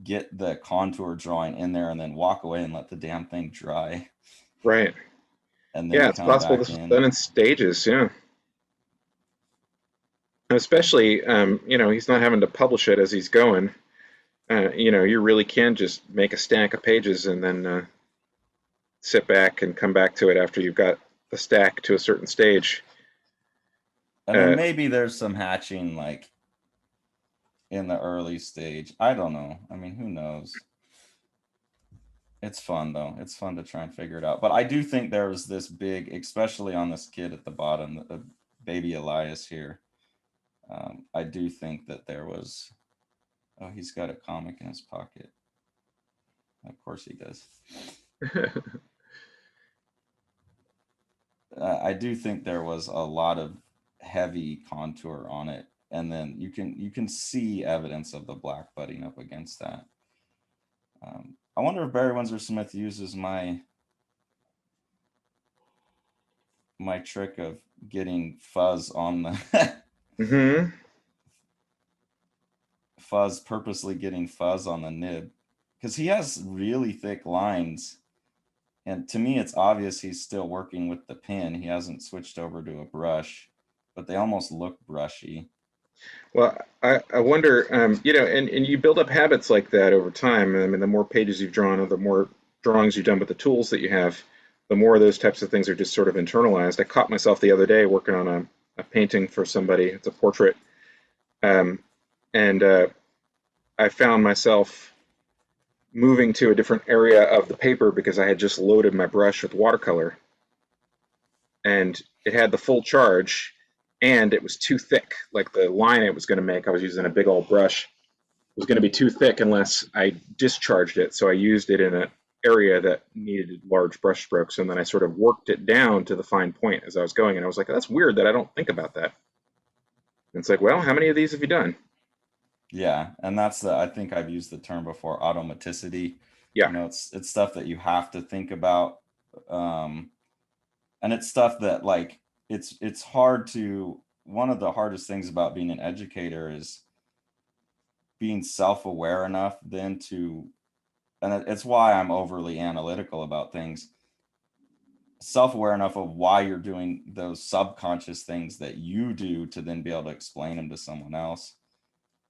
get the contour drawing in there and then walk away and let the damn thing dry, right. and Yeah, then it's come possible back this was in. done in stages. Yeah, and especially, he's not having to publish it as he's going. You really can just make a stack of pages and then sit back and come back to it after you've got the stack to a certain stage. And then Uh, maybe there's some hatching like in the early stage. I don't know. I mean, who knows? It's fun though. It's fun to try and figure it out. But I do think there was this big, especially on this kid at the bottom, baby Elias here. I do think that there was. Oh, he's got a comic in his pocket. Of course he does. I do think there was a lot of heavy contour on it, and then you can see evidence of the black butting up against that. I wonder if Barry Windsor Smith uses my trick of getting fuzz on the hmm. fuzz, purposely getting fuzz on the nib, because he has really thick lines, and to me it's obvious he's still working with the pen. He hasn't switched over to a brush, but they almost look brushy. Well, I wonder, and you build up habits like that over time. I mean, the more pages you've drawn, or the more drawings you've done with the tools that you have, the more of those types of things are just sort of internalized. I caught myself the other day working on a painting for somebody. It's a portrait, um, and I found myself moving to a different area of the paper because I had just loaded my brush with watercolor, and it had the full charge, and it was too thick. Like the line it was going to make, I was using a big old brush, was going to be too thick unless I discharged it. So I used it in an area that needed large brush strokes, and then I sort of worked it down to the fine point as I was going. And I was like, that's weird that I don't think about that. And it's like, well, how many of these have you done? Yeah, and that's the I think I've used the term before, automaticity. Yeah. You know, it's stuff that you have to think about. And it's stuff that like it's hard to, one of the hardest things about being an educator is being self-aware enough then to, and it's why I'm overly analytical about things, self-aware enough of why you're doing those subconscious things that you do to then be able to explain them to someone else.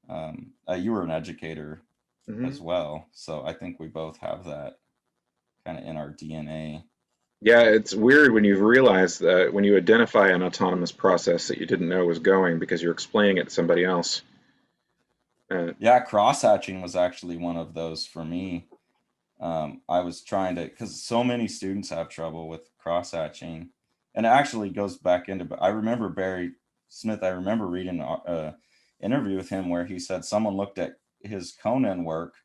You were an educator Hmm. as well, so I think we both have that kind of in our DNA. Yeah, it's weird when you realize that when you identify an autonomous process that you didn't know was going because you're explaining it to somebody else. Uh, Yeah, cross-hatching was actually one of those for me. I was trying to, because so many students have trouble with cross-hatching, and it actually goes back into, I remember Barry Smith, I remember reading an interview with him where he said someone looked at his Conan work,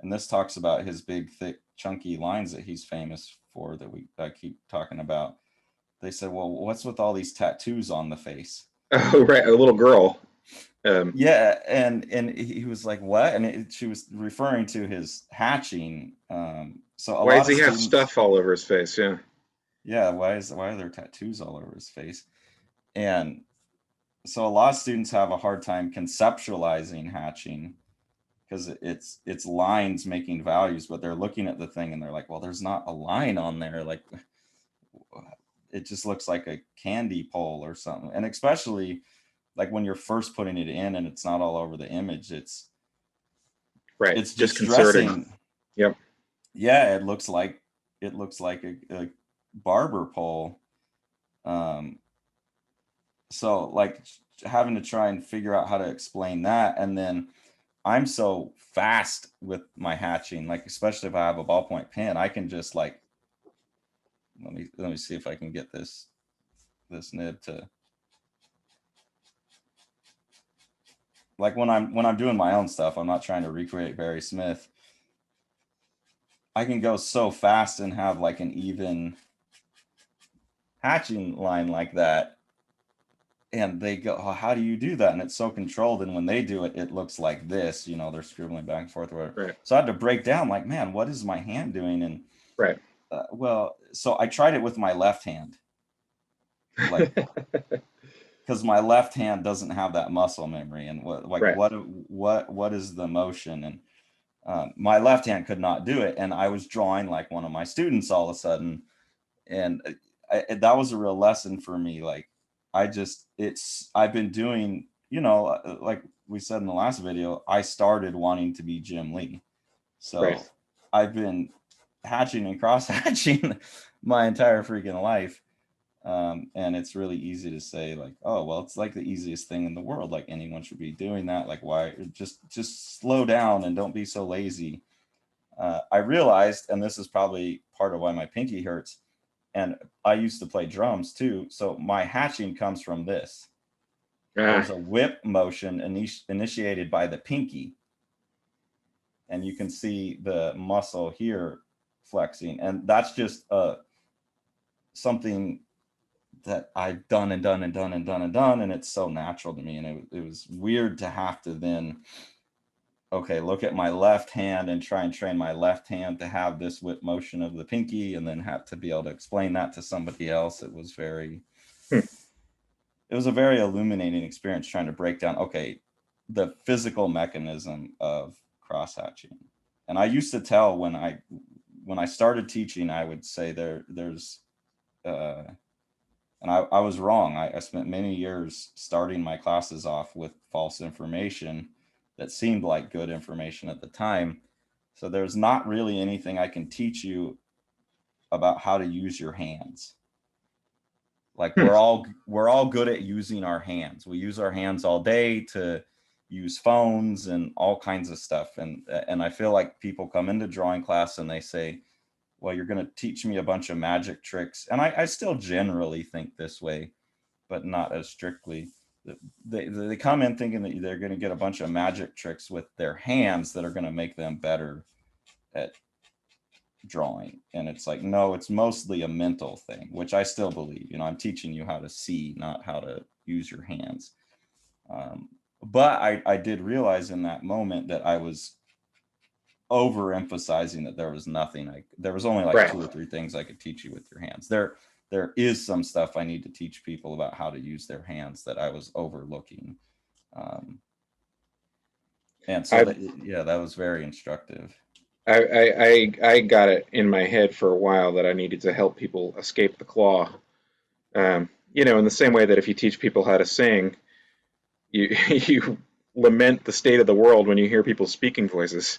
and this talks about his big, thick, chunky lines that he's famous for that I keep talking about. They said, well, what's with all these tattoos on the face? oh, right, a little girl. Um, Yeah, and he was like, "What?" And she was referring to his hatching. So a why does lot of he have students, stuff all over his face? Yeah, yeah, why are there tattoos all over his face? And so a lot of students have a hard time conceptualizing hatching because it's lines making values, but they're looking at the thing and they're like, "Well, there's not a line on there. Like, it just looks like a candy pole or something." And especially like when you're first putting it in and it's not all over the image, right. it's Disconcerting. distressing. Yep. Yeah, it looks like a barber pole. Um, so like having to try and figure out how to explain that, and then I'm so fast with my hatching, like especially if I have a ballpoint pen, I can just like let me see if I can get this nib to, like when I'm doing my own stuff, I'm not trying to recreate Barry Smith. I can go so fast and have like an even hatching line like that, and they go, oh, how do you do that? And it's so controlled, and when they do it, it looks like this, they're scribbling back and forth or whatever. Right. So I had to break down like, man, what is my hand doing? And Right. well, so I tried it with my left hand, like, because my left hand doesn't have that muscle memory, and what like Right. what is the motion? And my left hand could not do it, and I was drawing like one of my students all of a sudden. And that was a real lesson for me. Like, I've been doing, like we said in the last video, I started wanting to be Jim Lee. Right. So I've been hatching and cross hatching my entire freaking life. And it's really easy to say like, oh, well, it's like the easiest thing in the world. Like anyone should be doing that. Like, why just slow down and don't be so lazy. I realized, and this is probably part of why my pinky hurts, and I used to play drums too. So my hatching comes from this. Ah, There's a whip motion initiated by the pinky, and you can see the muscle here flexing, and that's just something that I've done and done and done and done and done, and it's so natural to me. And it was weird to have to then, okay, look at my left hand and try and train my left hand to have this whip motion of the pinky, and then have to be able to explain that to somebody else. hmm. It was a very illuminating experience trying to break down, okay, the physical mechanism of cross hatching. And I used to tell when I started teaching, I would say there's and I was wrong. I spent many years starting my classes off with false information that seemed like good information at the time. So there's not really anything I can teach you about how to use your hands. Like Hmm. we're all good at using our hands. We use our hands all day to use phones and all kinds of stuff. And I feel like people come into drawing class and they say, well, you're going to teach me a bunch of magic tricks. And I still generally think this way, but not as strictly. They come in thinking that they're going to get a bunch of magic tricks with their hands that are going to make them better at drawing. And it's like, no, it's mostly a mental thing, which I still believe. I'm teaching you how to see, not how to use your hands. But I did realize in that moment that I was overemphasizing that there was nothing. There was only like Right. 2 or 3 things I could teach you with your hands. There is some stuff I need to teach people about how to use their hands that I was overlooking. Um, and so I that, yeah, that was very instructive. I got it in my head for a while that I needed to help people escape the claw. In the same way that if you teach people how to sing, you you lament the state of the world when you hear people's speaking voices,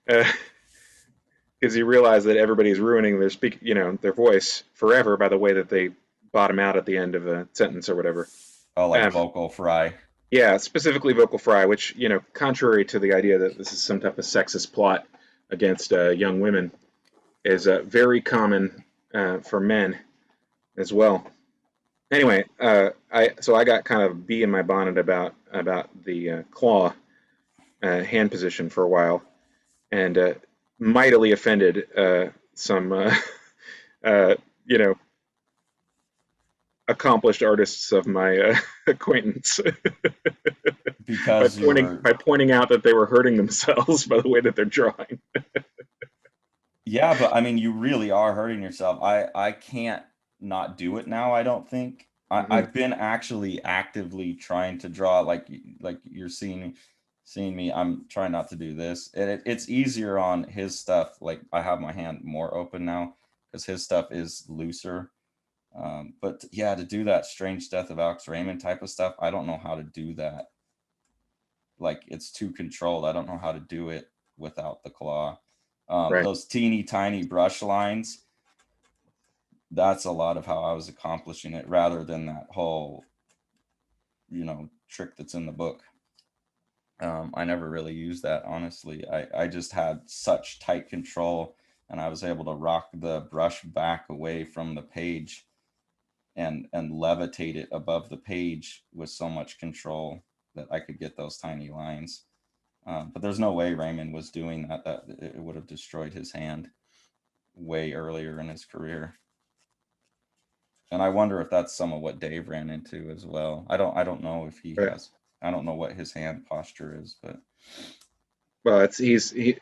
because you realize that everybody's ruining their voice forever by the way that they bottom out at the end of a sentence or whatever. Oh, like Um, vocal fry. yeah, specifically vocal fry, which contrary to the idea that this is some type of sexist plot against young women, is very common for men as well. Anyway, I got kind of bee in my bonnet about the claw hand position for a while, and mightily offended some uh, you know accomplished artists of my acquaintance by Because you pointing were, by pointing out that they were hurting themselves by the way that they're drawing. yeah, but I mean, you really are hurting yourself. I can't not do it now. I don't think Hmm. I've been actually actively trying to draw like you're seeing me. I'm trying not to do this. And it's easier on his stuff. Like I have my hand more open now because his stuff is looser. But yeah, to do that Strange Death of Alex Raymond type of stuff, I don't know how to do that. Like it's too controlled. I don't know how to do it without the claw. Right. Those teeny tiny brush lines, that's a lot of how I was accomplishing it rather than that whole, trick that's in the book. I never really used that, honestly. I just had such tight control and I was able to rock the brush back away from the page and levitate it above the page with so much control that I could get those tiny lines. But there's no way Raymond was doing that. That it would have destroyed his hand way earlier in his career. And I wonder if that's some of what Dave ran into as well. I don't know if he Right. has. I don't know what his hand posture is, but Well,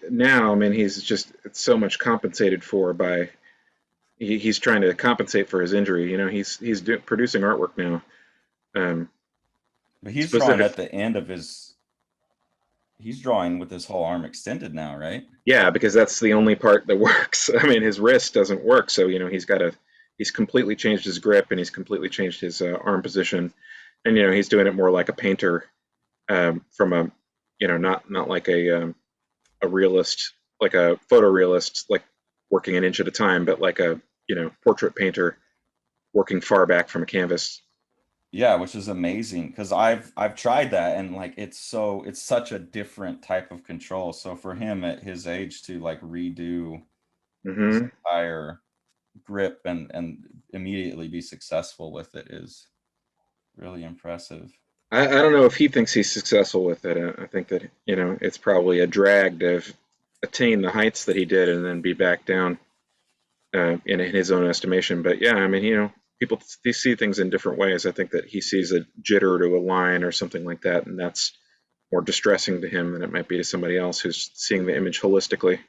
now. I mean, it's so much compensated for by he's trying to compensate for his injury. Producing artwork now. Um, he's drawing specific. at the end of his. He's drawing with his whole arm extended now, right? Yeah, because that's the only part that works. I mean, his wrist doesn't work, so he's completely changed his grip and he's completely changed his arm position, and he's doing it more like a painter, from a, not like a realist, like a photorealist, like working an inch at a time, but like a portrait painter working far back from a canvas. Yeah, which is amazing because I've tried that and like it's such a different type of control. So for him at his age to like redo his Hmm. entire grip and immediately be successful with it is really impressive. I don't know if he thinks he's successful with it. I think that it's probably a drag to have attained the heights that he did and then be back down, in his own estimation. But yeah, I mean, people see things in different ways. I think that he sees a jitter to a line or something like that, and that's more distressing to him than it might be to somebody else who's seeing the image holistically.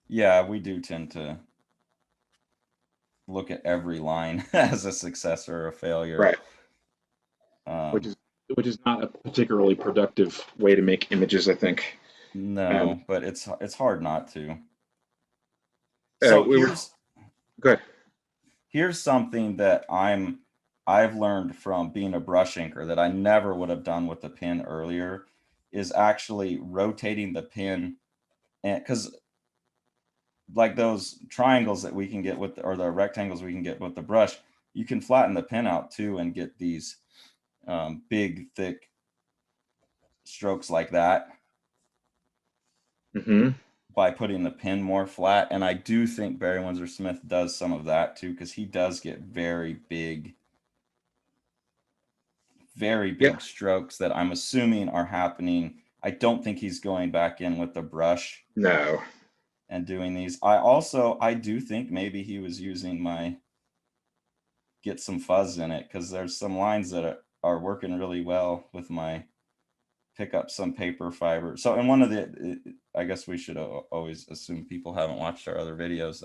Yeah, we do tend to look at every line as a success or a failure. Right. Which Um, is which is not a particularly productive way to make images, I think. Um, no, but it's hard not to. So we were good. here's something that I've learned from being a brush inker that I never would have done with the pen earlier is actually rotating the pen, and because like those triangles that we can get with or the rectangles we can get with the brush, you can flatten the pen out too and get these big thick strokes like that Hmm. by putting the pen more flat. And I do think Barry Windsor-Smith does some of that too, because he does get very Yeah. big strokes that I'm assuming are happening. I don't think he's going back in with the brush No. and doing these. I do think maybe he was using my get some fuzz in it because there's some lines that are working really well with my pick up some paper fiber. So in one of the, I guess we should always assume people haven't watched our other videos.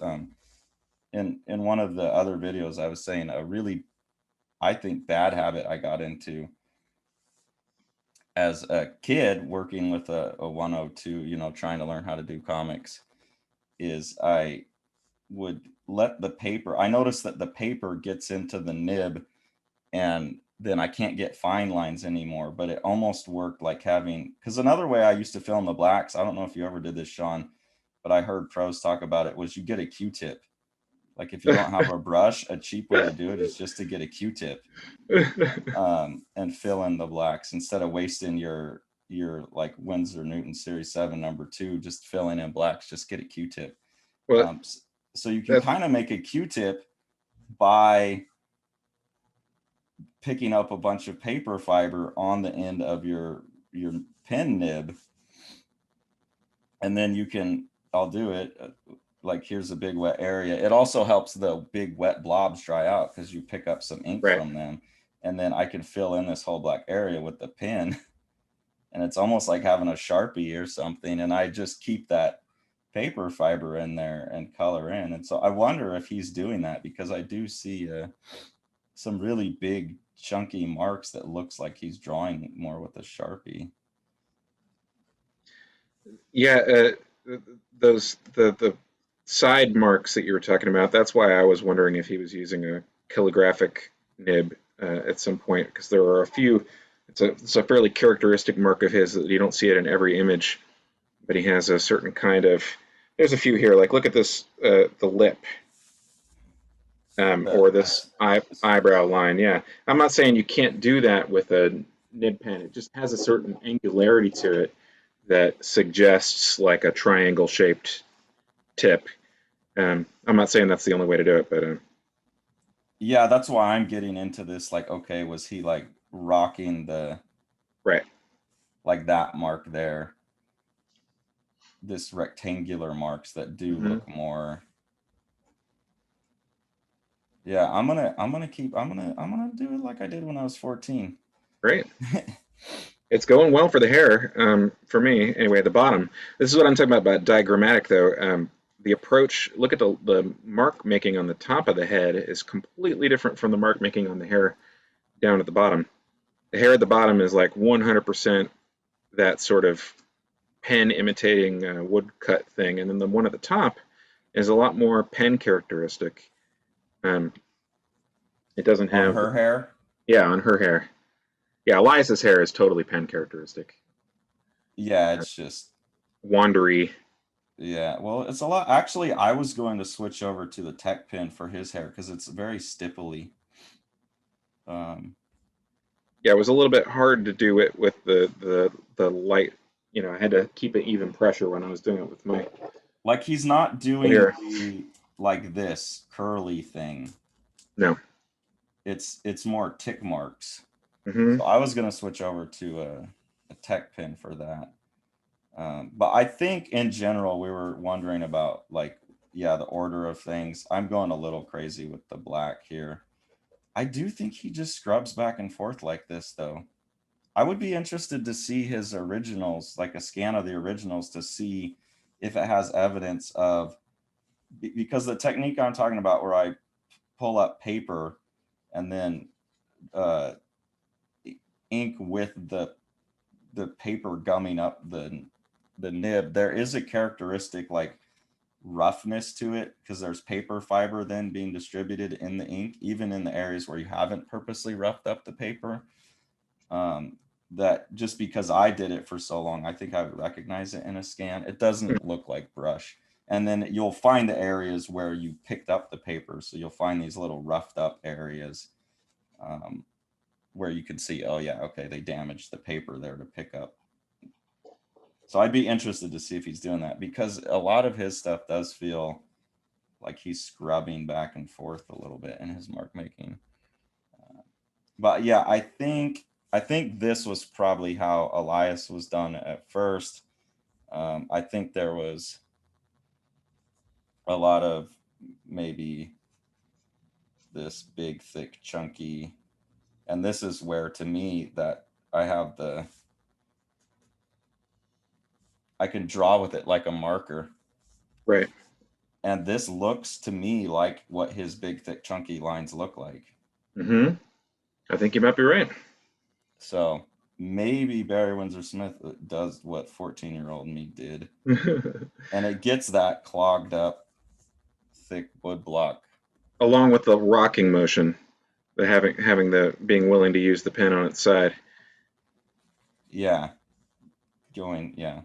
In one of the other videos, I was saying a really, I think, bad habit I got into as a kid working with a 102, you know, trying to learn how to do comics, is I would let the paper, I noticed that the paper gets into the nib and then I can't get fine lines anymore, but it almost worked like having, because another way I used to fill in the blacks, I don't know if you ever did this, Sean, but I heard pros talk about it, was you get a Q-tip. Like if you don't have a brush, a cheap way to do it is just to get a Q-tip and fill in the blacks instead of wasting your like Winsor Newton Series 7 #2, just filling in blacks, just get a Q-tip. Well, So you can that's kind of make a Q-tip by picking up a bunch of paper fiber on the end of your pen nib, and then you can, I'll do it like here's a big wet area. It also helps the big wet blobs dry out because you pick up some ink right. from them, and then I can fill in this whole black area with the pen and it's almost like having a Sharpie or something, and I just keep that paper fiber in there and color in. And so I wonder if he's doing that, because I do see some really big chunky marks that looks like he's drawing more with a Sharpie. Yeah, those the side marks that you were talking about. That's why I was wondering if he was using a calligraphic nib at some point, because there are a few. It's a fairly characteristic mark of his that you don't see it in every image, but he has a certain kind of. There's a few here. Like look at this, the lip, or this eyebrow line. Yeah, I'm not saying you can't do that with a nib pen. It just has a certain angularity to it that suggests like a triangle shaped tip. I'm not saying that's the only way to do it, but Yeah, that's why I'm getting into this. Like, okay, was he like rocking the, right. like that mark there, this rectangular marks that do Mm-hmm. look more. Yeah, I'm gonna do it like I did when I was 14. Great. It's going well for the hair, for me anyway. At the bottom, this is what I'm talking about diagrammatic though. The approach. Look at the mark making on the top of the head is completely different from the mark making on the hair down at the bottom. The hair at the bottom is like 100% that sort of pen imitating woodcut thing, and then the one at the top is a lot more pen characteristic. Um, it doesn't On have, her hair. yeah, on her hair. Yeah, Elias's hair is totally pen characteristic. Yeah, it's just, Wandery. yeah, well, it's a lot. Actually, I was going to switch over to the tech pin for his hair because it's very stipply. Um, Yeah, it was a little bit hard to do it with the light. You know, I had to keep it even pressure when I was doing it with my. like he's not doing Here, the like this curly thing. no. It's more tick marks. Hmm. So I was gonna switch over to a tech pin for that. But I think in general we were wondering about like, yeah, the order of things. I'm going a little crazy with the black here. I do think he just scrubs back and forth like this though. I would be interested to see his originals, like a scan of the originals, to see if it has evidence of, because the technique I'm talking about where I pull up paper and then uh, ink with the paper gumming up the nib, there is a characteristic like roughness to it because there's paper fiber then being distributed in the ink, even in the areas where you haven't purposely roughed up the paper. That just because I did it for so long, I think I would recognize it in a scan. It doesn't look like brush. And then you'll find the areas where you picked up the paper. So you'll find these little roughed up areas um, where you can see, oh yeah, okay, they damaged the paper there to pick up. So I'd be interested to see if he's doing that, because a lot of his stuff does feel like he's scrubbing back and forth a little bit in his mark making. But yeah, I think this was probably how Elias was done at first. I think there was a lot of maybe this big, thick, chunky, and this is where to me that I have I can draw with it like a marker. Right. And this looks to me like what his big, thick, chunky lines look like. Mm-hmm. I think you might be right. So maybe Barry Windsor-Smith does what 14-year-old me did. And it gets that clogged up, thick wood block. Along with the rocking motion, the having the being willing to use the pen on its side. Yeah, yeah.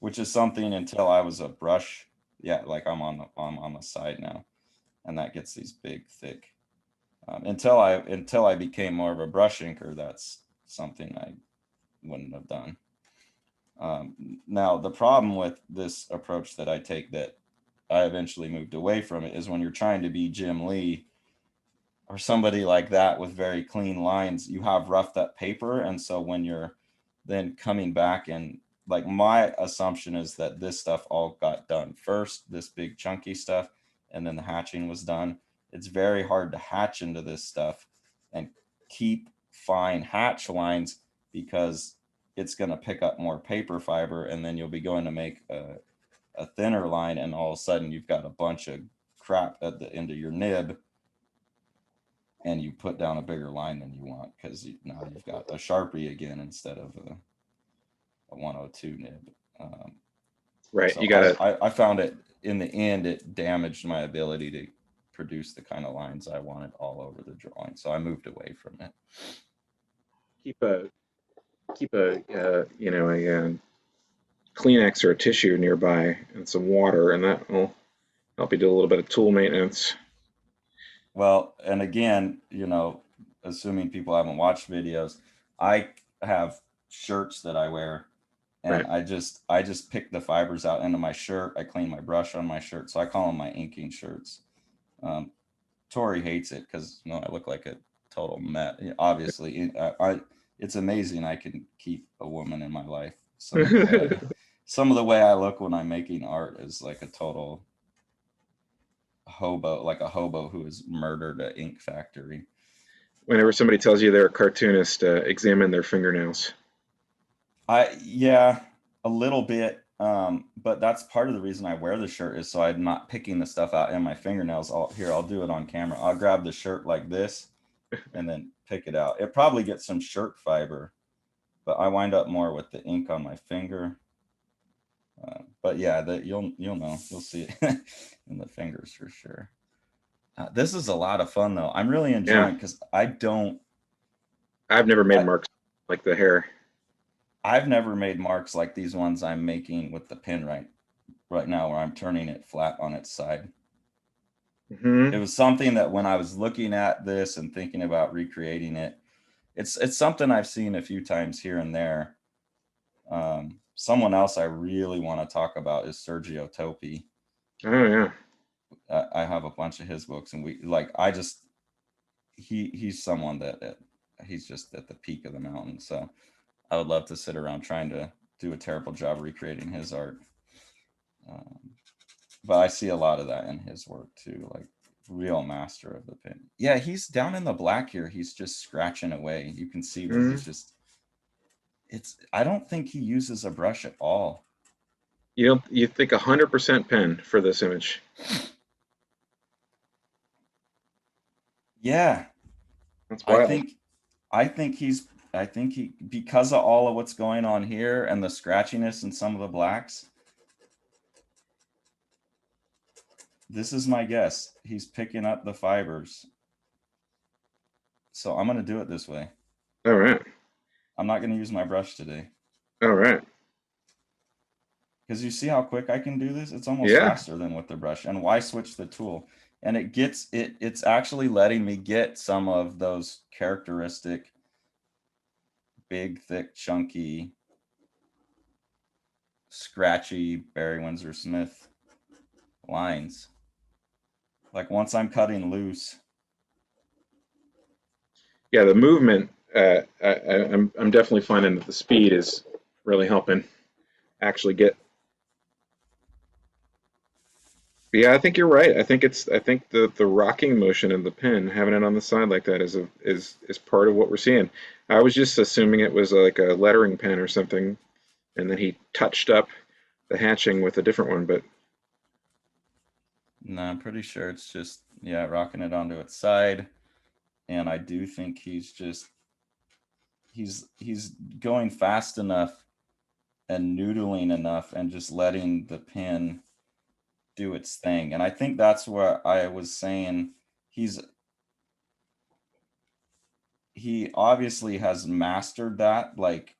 Which is something until I was a brush. Yeah, like I'm on the side now, and that gets these big, thick. Until I became more of a brush inker, that's something I wouldn't have done. Now the problem with this approach that I take that I eventually moved away from it is when you're trying to be Jim Lee or somebody like that with very clean lines, you have roughed up paper. And so when you're then coming back and like my assumption is that this stuff all got done first, this big chunky stuff, and then the hatching was done. It's very hard to hatch into this stuff and keep fine hatch lines because it's going to pick up more paper fiber, and then you'll be going to make a thinner line, and all of a sudden you've got a bunch of crap at the end of your nib, and you put down a bigger line than you want because now you've got a Sharpie again instead of a 102 nib. Right. So You got to I found it in the end, it damaged my ability to produce the kind of lines I wanted all over the drawing. So I moved away from it. keep a you know a Kleenex or a tissue nearby and some water, and that will help you do a little bit of tool maintenance. Well, and again, assuming people haven't watched videos, I have shirts that I wear, and Right. I just pick the fibers out into my shirt. I clean my brush on my shirt, so I call them my inking shirts. Um, Tori hates it because I look like a total mess. Obviously, it's amazing I can keep a woman in my life. Some of the way I look when I'm making art is like a total hobo, like a hobo who has murdered an ink factory. Whenever somebody tells you they're a cartoonist, examine their fingernails. Yeah, a little bit. But that's part of the reason I wear the shirt is so I'm not picking the stuff out in my fingernails. I'll do it on camera. I'll grab the shirt like this and then pick it out. It probably gets some shirt fiber, but I wind up more with the ink on my finger. But yeah, you'll know, you'll see it in the fingers for sure. This is a lot of fun though. I'm really Yeah. enjoying because I've never made I, marks like the hair. I've never made marks like these ones I'm making with the pen right now, where I'm turning it flat on its side. It Hmm. was something that when I was looking at this and thinking about recreating it, it's something I've seen a few times here and there. Someone else I really want to talk about is Sergio Topi. Oh yeah. I have a bunch of his books, and he's someone that he's just at the peak of the mountain. So I would love to sit around trying to do a terrible job recreating his art. Um, but I see a lot of that in his work too, like real master of the pen. Yeah, he's down in the black here. He's just scratching away. You can see where Hmm. I don't think he uses a brush at all. You think 100% pen for this image? Yeah, That's I wild. think I think he's I think he because of all of what's going on here and the scratchiness in some of the blacks, this is my guess. He's picking up the fibers. So I'm going to do it this way. All right. I'm not going to use my brush today. All right. Because you see how quick I can do this? It's almost Yeah. faster than with the brush. And why switch the tool? And it's actually letting me get some of those characteristic big, thick, chunky, scratchy Barry Windsor-Smith lines. Like once I'm cutting loose. Yeah. The movement. I'm definitely finding that the speed is really helping actually get. Yeah, I think you're right. I think the rocking motion of the pen, having it on the side like that, is part of what we're seeing. I was just assuming it was like a lettering pen or something, and then he touched up the hatching with a different one. But No, I'm pretty sure it's just, yeah, rocking it onto its side. And I do think he's going fast enough and noodling enough and just letting the pen do its thing. And I think that's what I was saying. He obviously has mastered that, like,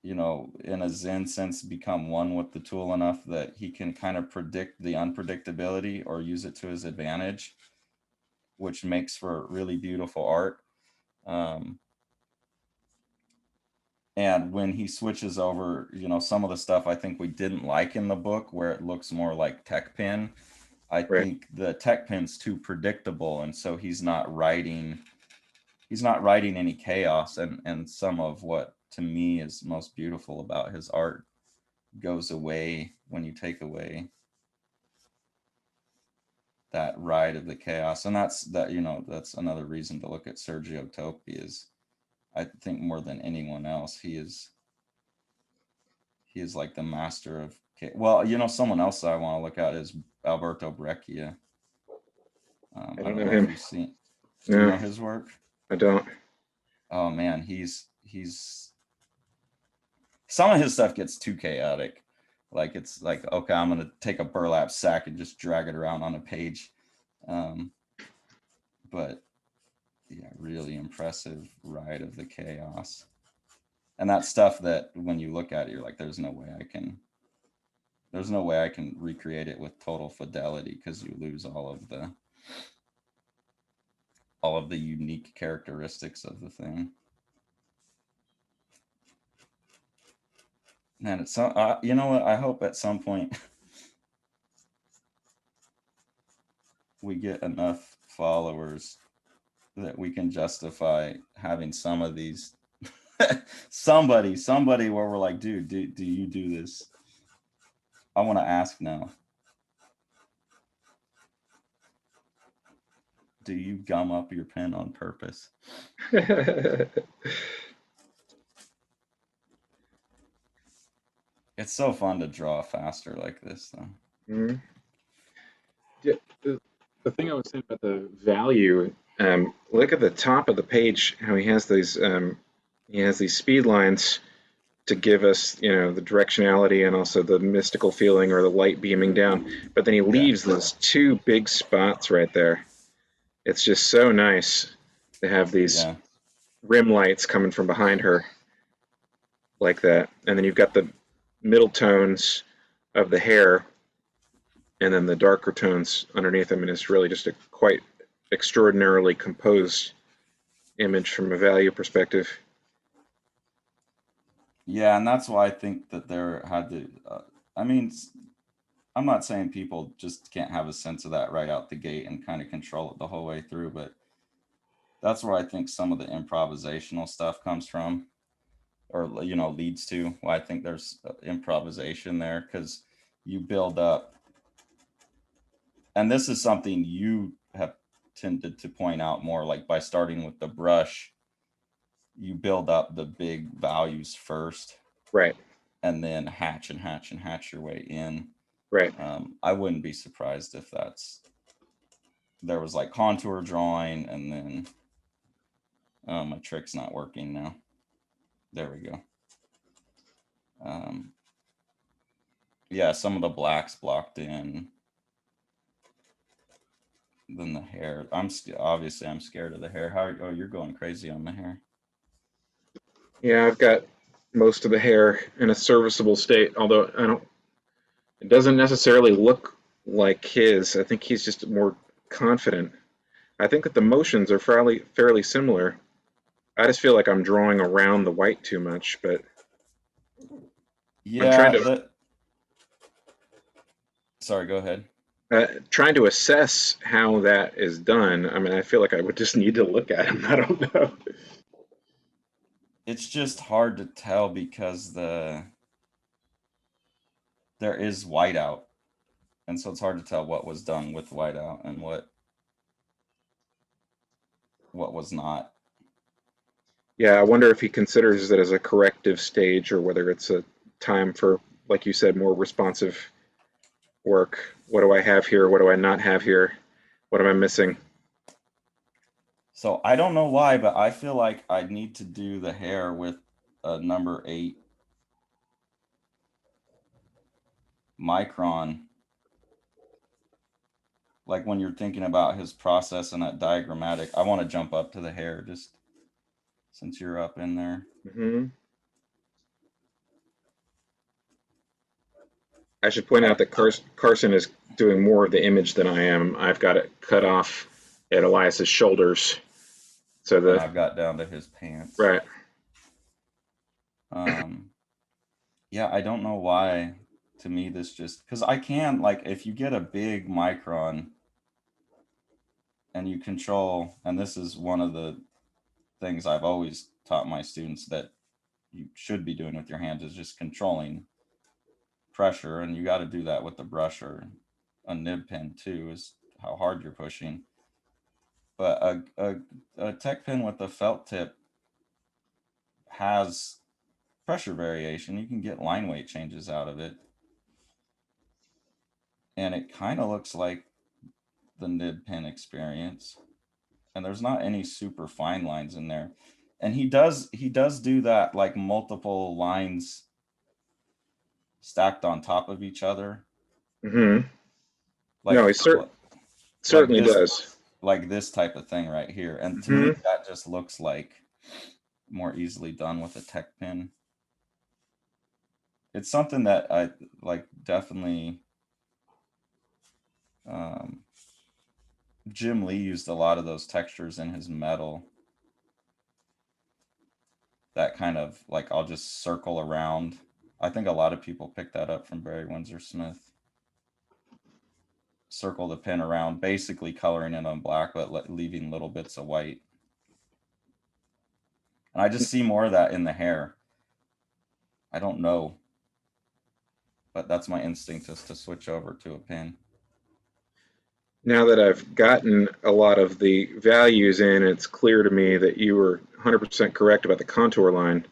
in a Zen sense, become one with the tool enough that he can kind of predict the unpredictability or use it to his advantage, which makes for really beautiful art. Um, and when he switches over, some of the stuff I think we didn't like in the book where it looks more like tech pen, I right, think the tech pen's too predictable, and so he's not writing any chaos, and some of what to me is most beautiful about his art goes away when you take away that ride of the chaos. And that's another reason to look at Sergio Topi. Is I think more than anyone else, he is like the master of well, someone else I want to look at is Alberto Breccia. I I don't don't know know if him. you've seen. Do you No, know his work? I don't. Oh man, he's some of his stuff gets too chaotic. Like, it's like, okay, I'm gonna take a burlap sack and just drag it around on a page. Um, but yeah, really impressive ride of the chaos. And that stuff that when you look at it, you're like, there's no way I can recreate it with total fidelity, because you lose all of the unique characteristics of the thing. And it's some, you know what? I hope at some point we get enough followers that we can justify having some of these. somebody where we're like, dude, do you do this? I want to ask now. Do you gum up your pen on purpose? It's so fun to draw faster like this, though. Mhm. Yeah, the thing I was saying about the value, look at the top of the page, how he has these speed lines to give us, the directionality and also the mystical feeling or the light beaming down. But then he Yeah, leaves those two big spots right there. It's just so nice to have these yeah, rim lights coming from behind her like that. And then you've got the middle tones of the hair and then the darker tones underneath them. And it's really just a quite extraordinarily composed image from a value perspective. yeah. And that's why I think that there had to. I mean, I'm not saying people just can't have a sense of that right out the gate and kind of control it the whole way through, but that's where I think some of the improvisational stuff comes from, or leads to. Why I think there's improvisation there, because you build up, and this is something you have tended to point out more, like by starting with the brush, you build up the big values first, Right, and then hatch and hatch and hatch your way in. right. I wouldn't be surprised if there was like contour drawing, and then my trick's not working now. There we go. Um, yeah, some of the blacks blocked in. Then the hair. Obviously I'm scared of the hair. Oh, you're going crazy on the hair. Yeah, I've got most of the hair in a serviceable state, although it doesn't necessarily look like his. I think he's just more confident. I think that the motions are fairly similar. I just feel like I'm drawing around the white too much, but I'm Yeah, sorry, go ahead. trying to assess how that is done. I mean, I feel like I would just need to look at him. I don't know. It's just hard to tell because there is whiteout, and so it's hard to tell what was done with whiteout and what was not. Yeah, I wonder if he considers it as a corrective stage or whether it's a time for, like you said, more responsive work. What do I have here? What do I not have here? What am I missing? So I don't know why, but I feel like I need to do the hair with a number 8 micron. Like when you're thinking about his process and that diagrammatic, I want to jump up to the hair just since you're up in there. Hmm. I should point out that Carson is doing more of the image than I am. I've got it cut off at Elias's shoulders. So And the I've got down to his pants. right. Um, yeah, I don't know why. To me, this just because I can, like, if you get a big micron and you control, and this is one of the things I've always taught my students that you should be doing with your hands is just controlling pressure, and you got to do that with the brush or a nib pen too, is how hard you're pushing. But a tech pin with a felt tip has pressure variation. You can get line weight changes out of it, and it kind of looks like the nib pin experience. And there's not any super fine lines in there. And he does do that, like multiple lines stacked on top of each other, Hmm. No, like like certainly this does. like this type of thing right here. And to me, Hmm. that just looks like more easily done with a tech pin. It's something that I like definitely. Um, Jim Lee used a lot of those textures in his metal. That kind of like I'll just circle around. I think a lot of people pick that up from Barry Windsor-Smith. Circle the pin around, basically coloring it on black, but leaving little bits of white. And I just see more of that in the hair. I don't know, but that's my instinct is to switch over to a pin. Now that I've gotten a lot of the values in, it's clear to me that you were 100% correct about the contour line.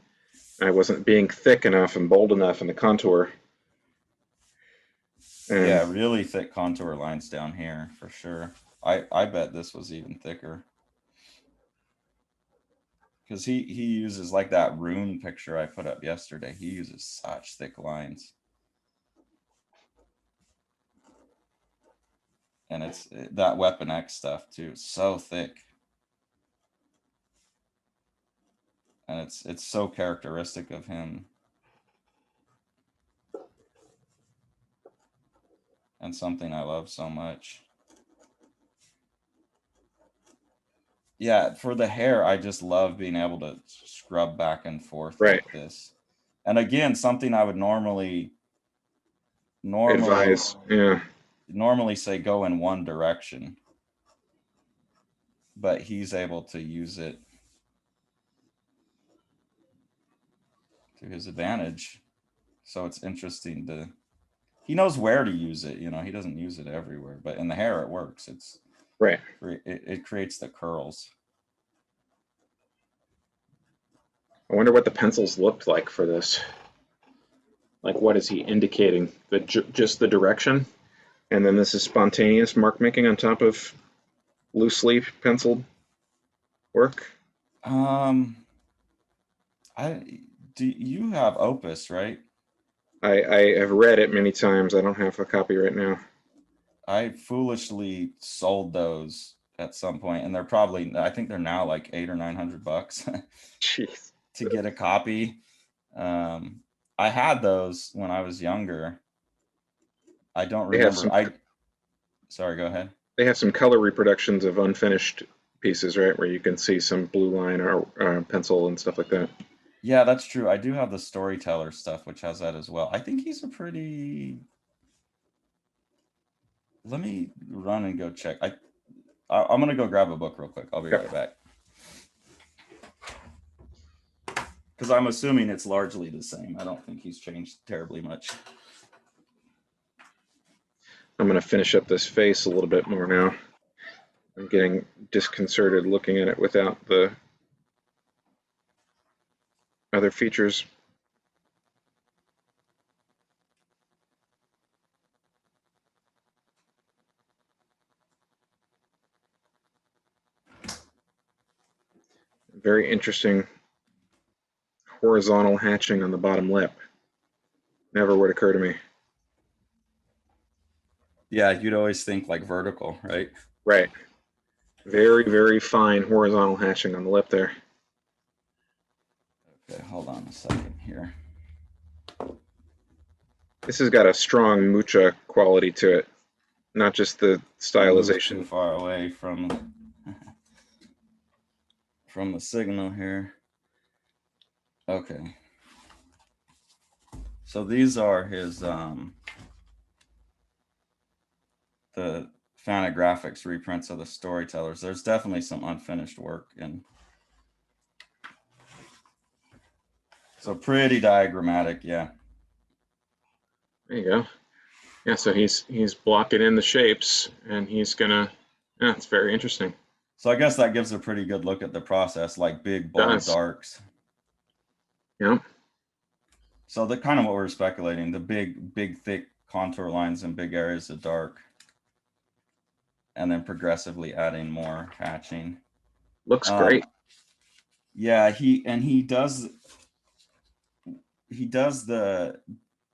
I wasn't being thick enough and bold enough in the contour. And Yeah, really thick contour lines down here for sure. I bet this was even thicker because he uses like that rune picture I put up yesterday. He uses such thick lines, and it's that Weapon X stuff too. So thick, and it's so characteristic of him, and something I love so much. Yeah, for the hair, I just love being able to scrub back and forth right, like this. And again, something I would normally advise. Yeah, normally say go in one direction, but he's able to use it to his advantage. So it's interesting to he knows where to use it, he doesn't use it everywhere, but in the hair it works. right. It creates the curls. I wonder what the pencils looked like for this. Like, what is he indicating? Just the direction, and then this is spontaneous mark making on top of loosely penciled work. Um I do you have Opus, right? I have read it many times. I don't have a copy right now. I foolishly sold those at some point, and they're probably I think they're now like 800 or 900 bucks Jeez. to get a copy. Um, I had those when I was younger. I don't They have remember. some I sorry, go ahead. they have some color reproductions of unfinished pieces, right, where you can see some blue line or pencil and stuff like that. Yeah, that's true. I do have the storyteller stuff, which has that as well. I think he's a pretty. Let me run and go check. I'm gonna go grab a book real quick. I'll be Okay. right back. Because I'm assuming it's largely the same. I don't think he's changed terribly much. I'm going to finish up this face a little bit more now. I'm getting disconcerted looking at it without the other features. Very interesting horizontal hatching on the bottom lip. Never would occur to me. Yeah, you'd always think like vertical, right? Right. Very, very fine horizontal hatching on the lip there. Okay, hold on a second here. This has got a strong mucha quality to it, not just the I moved too stylization. far away from the signal here. Okay. So these are his the Fantagraphics reprints of the Storytellers. There's definitely some unfinished work, and so pretty diagrammatic, yeah. There you go. Yeah, so he's blocking in the shapes, and he's gonna. Yeah, it's very interesting. So I guess that gives a pretty good look at the process, like big, bold Does. darks. Yeah. So the kind of what we're speculating, the big, thick contour lines and big areas of dark, and then progressively adding more hatching. Looks great. Yeah, he does the,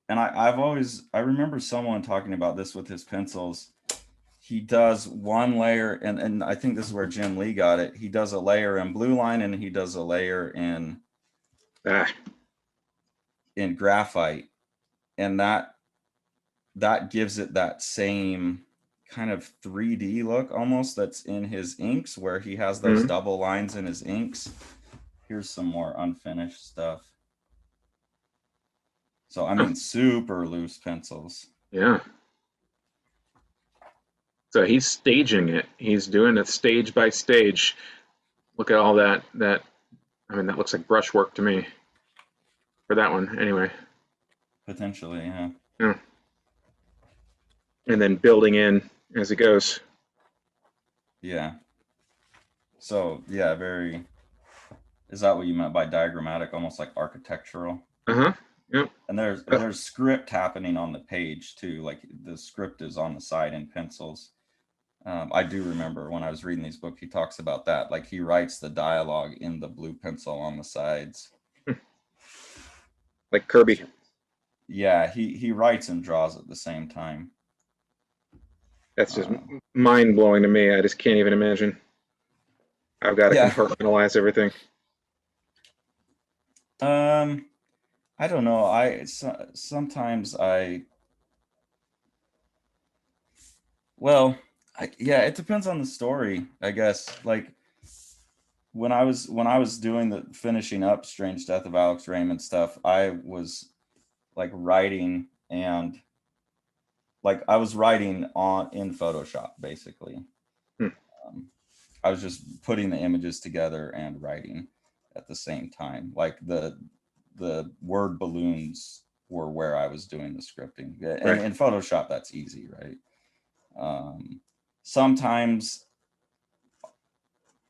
and I remember someone talking about this with his pencils. He does one layer, and I think this is where Jim Lee got it. He does a layer in blue line, and he does a layer in graphite, and that gives it that same kind of 3D look almost that's in his inks, where he has those double lines in his inks. Here's some more unfinished stuff. So I mean, super loose pencils. Yeah. So he's staging it. He's doing it stage by stage. Look at all that. I mean, that looks like brushwork to me. For that one, anyway. Potentially, yeah. Yeah. And then building in as it goes. Yeah. So yeah, very. Is that what you meant by diagrammatic? Almost like architectural. Uh-huh. Yep. And there's script happening on the page too. Like the script is on the side in pencils. I do remember when I was reading these books, he talks about that. Like he writes the dialogue in the blue pencil on the sides. Like Kirby. Yeah, he writes and draws at the same time. That's just mind blowing to me. I just can't even imagine. I've got to compartmentalize everything. I don't know. Sometimes yeah, it depends on the story, I guess. Like when I was doing the finishing up Strange Death of Alex Raymond stuff, I was like writing, and like I was writing in Photoshop basically. I was just putting the images together and writing at the same time. Like the word balloons were where I was doing the scripting. And in Photoshop, that's easy, right? Sometimes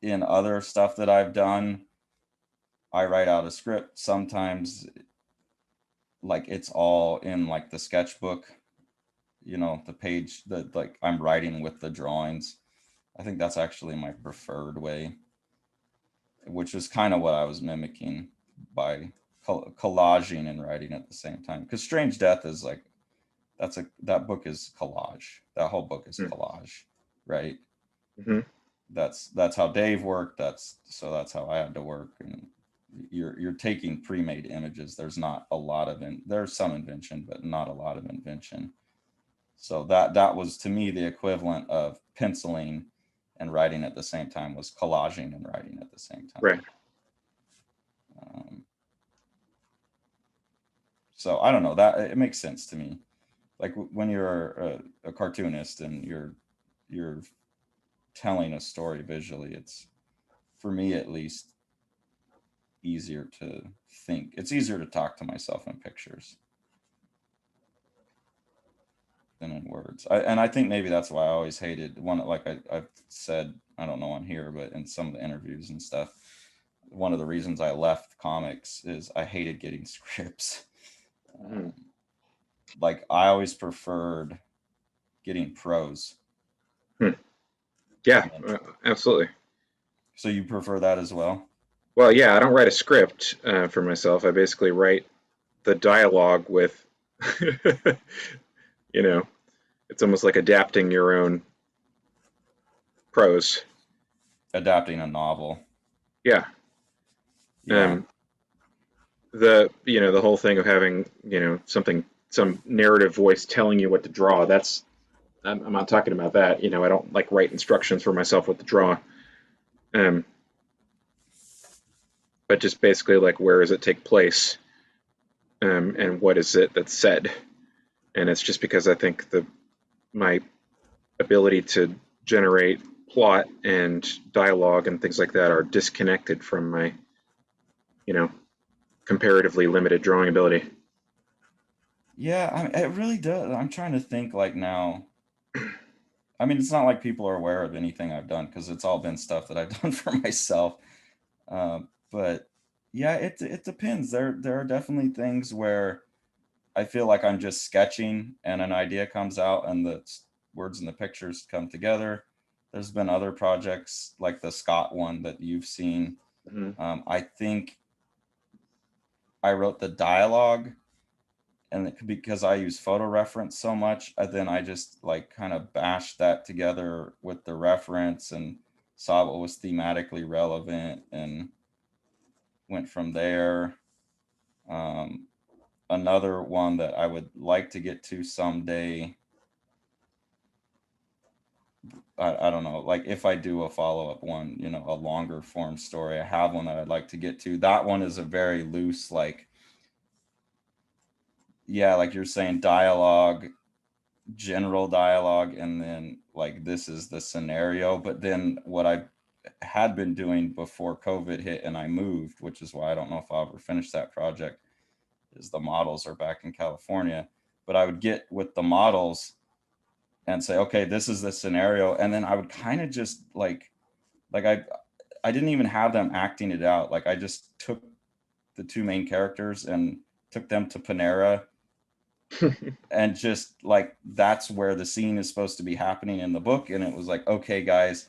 in other stuff that I've done, I write out a script. Sometimes like it's all in like the sketchbook, the page that like I'm writing with the drawings. I think that's actually my preferred way, which is kind of what I was mimicking by collaging and writing at the same time. Because Strange Death is like, that book is collage. That whole book is collage, right? Mm-hmm. That's how Dave worked. That's how I had to work. And you're taking pre-made images. There's not a lot of there's some invention, but not a lot of invention. So that was to me the equivalent of penciling and writing at the same time, was collaging and writing at the same time. Right. So I don't know, that it makes sense to me. Like when you're a cartoonist and you're telling a story visually, it's, for me at least, easier to think. It's easier to talk to myself in pictures than in words. And I think maybe that's why I always hated one, like I've said, I don't know on here, but in some of the interviews and stuff, one of the reasons I left comics is I hated getting scripts. Mhm. Like I always preferred getting prose. Hmm. Yeah, And absolutely. so you prefer that as well? Well, yeah, I don't write a script for myself. I basically write the dialogue with, you know, it's almost like adapting your own prose. Adapting a novel. Yeah. Yeah. Um, the whole thing of having, something, some narrative voice telling you what to draw. I'm not talking about that. I don't like write instructions for myself what to draw. Um, but just basically like where does it take place, and what is it that's said. And it's just because I think my ability to generate plot and dialogue and things like that are disconnected from my, you know, comparatively limited drawing ability. Yeah, I mean, it really does. I'm trying to think like now. I mean, it's not like people are aware of anything I've done because it's all been stuff that I've done for myself. But yeah, it depends. There are definitely things where I feel like I'm just sketching and an idea comes out and the words and the pictures come together. There's been other projects like the Scott one that you've seen. Mm-hmm. I think I wrote the dialogue, and because I use photo reference so much, then I just like kind of bashed that together with the reference and saw what was thematically relevant and went from there. Um, Another one that I would like to get to someday. I don't know, like if I do a follow up one, a longer form story, I have one that I'd like to get to. That one is a very loose, like, yeah, like you're saying, dialogue, general dialogue, and then like this is the scenario. But then what I had been doing before COVID hit and I moved, which is why I don't know if I'll ever finish that project, is the models are back in California. But I would get with the models and say, okay, this is the scenario, and then I would kind of just like I didn't even have them acting it out. Like I just took the two main characters and took them to Panera, and just like that's where the scene is supposed to be happening in the book. And it was like, okay, guys,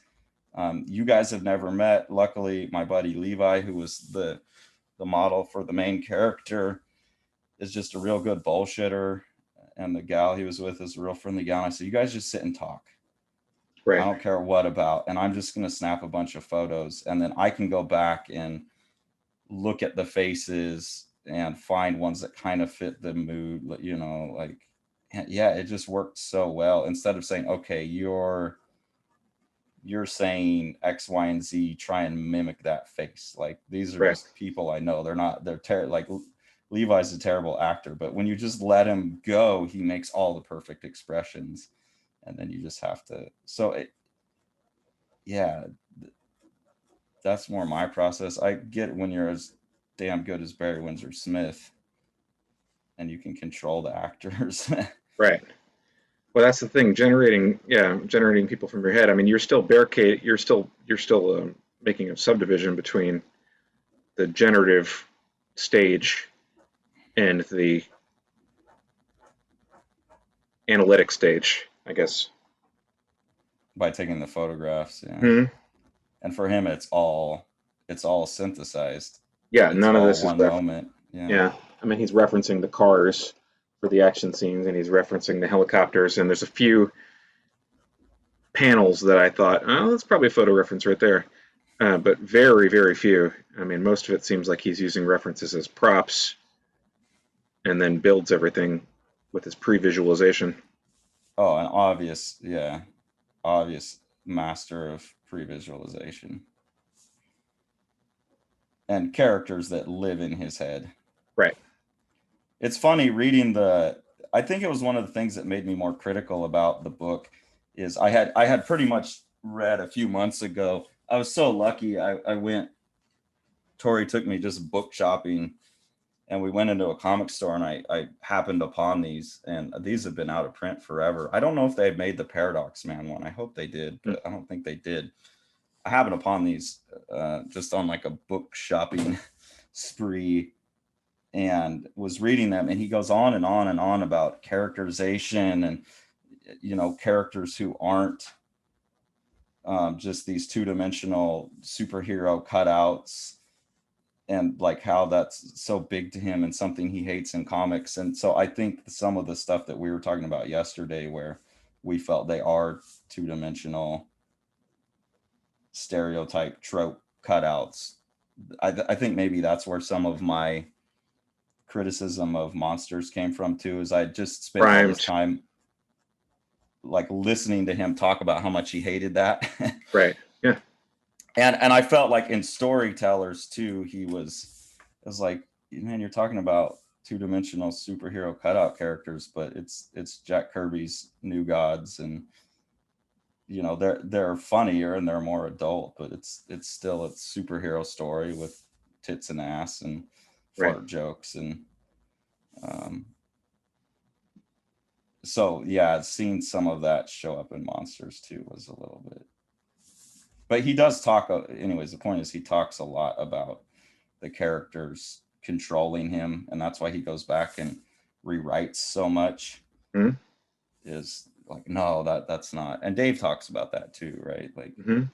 you guys have never met. Luckily, my buddy Levi, who was the model for the main character, is just a real good bullshitter, and the gal he was with is a real friendly gal. And I said, you guys just sit and talk. I Right. don't care what about, and I'm just going to snap a bunch of photos, and then I can go back and look at the faces and find ones that kind of fit the mood, like, yeah, it just worked so well. Instead of saying, okay, you're saying X, Y, and Z, try and mimic that face. Like these are Right. just people I know. Like Levi's a terrible actor, but when you just let him go, he makes all the perfect expressions, and then you just have to. Yeah, that's more my process. I get when you're as damn good as Barry Windsor-Smith and you can control the actors. Right. Well, that's the thing. Generating people from your head. I mean, you're still barricade. You're still making a subdivision between the generative stage and the analytic stage, I guess. By taking the photographs, yeah. Hmm. And for him, it's all synthesized. Yeah. It's None of all this is one moment. Yeah. Yeah. I mean, he's referencing the cars for the action scenes, and he's referencing the helicopters, and there's a few panels that I thought, oh, that's probably a photo reference right there. But very, very few. I mean, most of it seems like he's using references as props and then builds everything with his pre-visualization. Oh, an obvious, yeah, obvious master of pre-visualization and characters that live in his head. Right. It's funny reading I think it was one of the things that made me more critical about the book is I had pretty much read a few months ago. I was so lucky. I went, Tori took me just book shopping, and we went into a comic store, and I happened upon these, and these have been out of print forever. I don't know if they made the Paradox Man one. I hope they did, Hmm. but I don't think they did. I happened upon these just on like a book shopping spree, and was reading them, and he goes on and on and on about characterization and, you know, characters who aren't just these two-dimensional superhero cutouts, and like how that's so big to him and something he hates in comics. And so I think some of the stuff that we were talking about yesterday, where we felt they are two-dimensional stereotype trope cutouts, I think maybe that's where some of my criticism of Monsters came from too, is I just spent all this Primed. time like listening to him talk about how much he hated that. Right. Yeah. And I felt like in Storytellers too, he was, it was like, man, you're talking about two-dimensional superhero cutout characters, but it's Jack Kirby's New Gods, and you know, they're funnier and they're more adult, but it's still a superhero story with tits and ass and Right. fart jokes. And um so yeah, seeing some of that show up in Monsters too was a little bit, but he does talk, anyways, the point is he talks a lot about the characters controlling him, and that's why he goes back and rewrites so much. Mhm. Is like, no, that's not, and Dave talks about that too, right? Mhm.